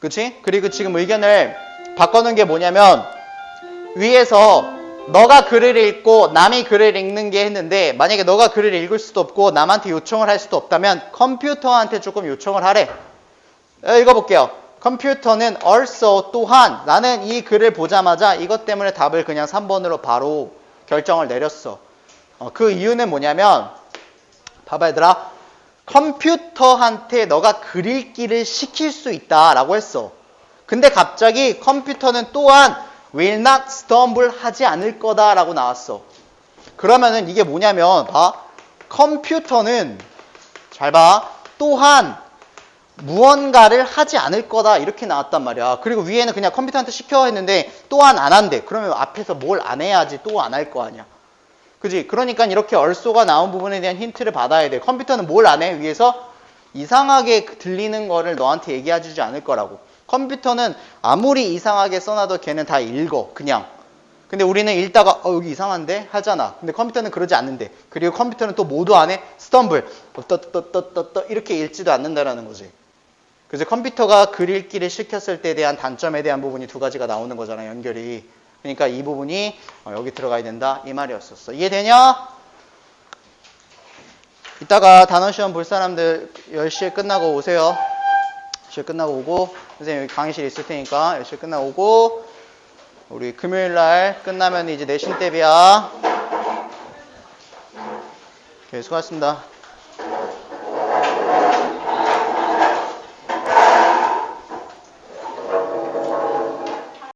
그치? 그리고 지금 의견을 바꿔놓은 게 뭐냐면 위에서 너가 글을 읽고 남이 글을 읽는 게 했는데 만약에 너가 글을 읽을 수도 없고 남한테 요청을 할 수도 없다면 컴퓨터한테 조금 요청을 하래. 읽어볼게요. 컴퓨터는 also 또한 나는 이 글을 보자마자 이것 때문에 답을 그냥 3번으로 바로 결정을 내렸어. 그 이유는 뭐냐면 봐봐 얘들아. 컴퓨터한테 너가 글 읽기를 시킬 수 있다라고 했어. 근데 갑자기 컴퓨터는 또한 will not stumble 하지 않을 거다라고 나왔어. 그러면은 이게 뭐냐면 봐. 컴퓨터는 잘 봐. 또한 무언가를 하지 않을 거다 이렇게 나왔단 말이야. 그리고 위에는 그냥 컴퓨터한테 시켜 했는데 또한 안 한대. 그러면 앞에서 뭘 안 해야지 또 안 할 거 아니야. 그지? 그러니까 이렇게 얼쏘가 나온 부분에 대한 힌트를 받아야 돼. 컴퓨터는 뭘 안 해? 위에서 이상하게 들리는 거를 너한테 얘기해 주지 않을 거라고. 컴퓨터는 아무리 이상하게 써놔도 걔는 다 읽어. 그냥. 근데 우리는 읽다가 여기 이상한데? 하잖아. 근데 컴퓨터는 그러지 않는데. 그리고 컴퓨터는 또 뭐도 안 해? 스텀블. 이렇게 읽지도 않는다라는 거지. 그래서 컴퓨터가 글 읽기를 시켰을 때에 대한 단점에 대한 부분이 두 가지가 나오는 거잖아. 연결이. 그러니까 이 부분이 여기 들어가야 된다. 이 말이었었어. 이해되냐? 이따가 단어 시험 볼 사람들 10시에 끝나고 오세요. 10시에 끝나고 오고 선생님 여기 강의실 있을 테니까 10시에 끝나고 오고 우리 금요일날 끝나면 이제 내신 대비야. 오케이, 수고하셨습니다.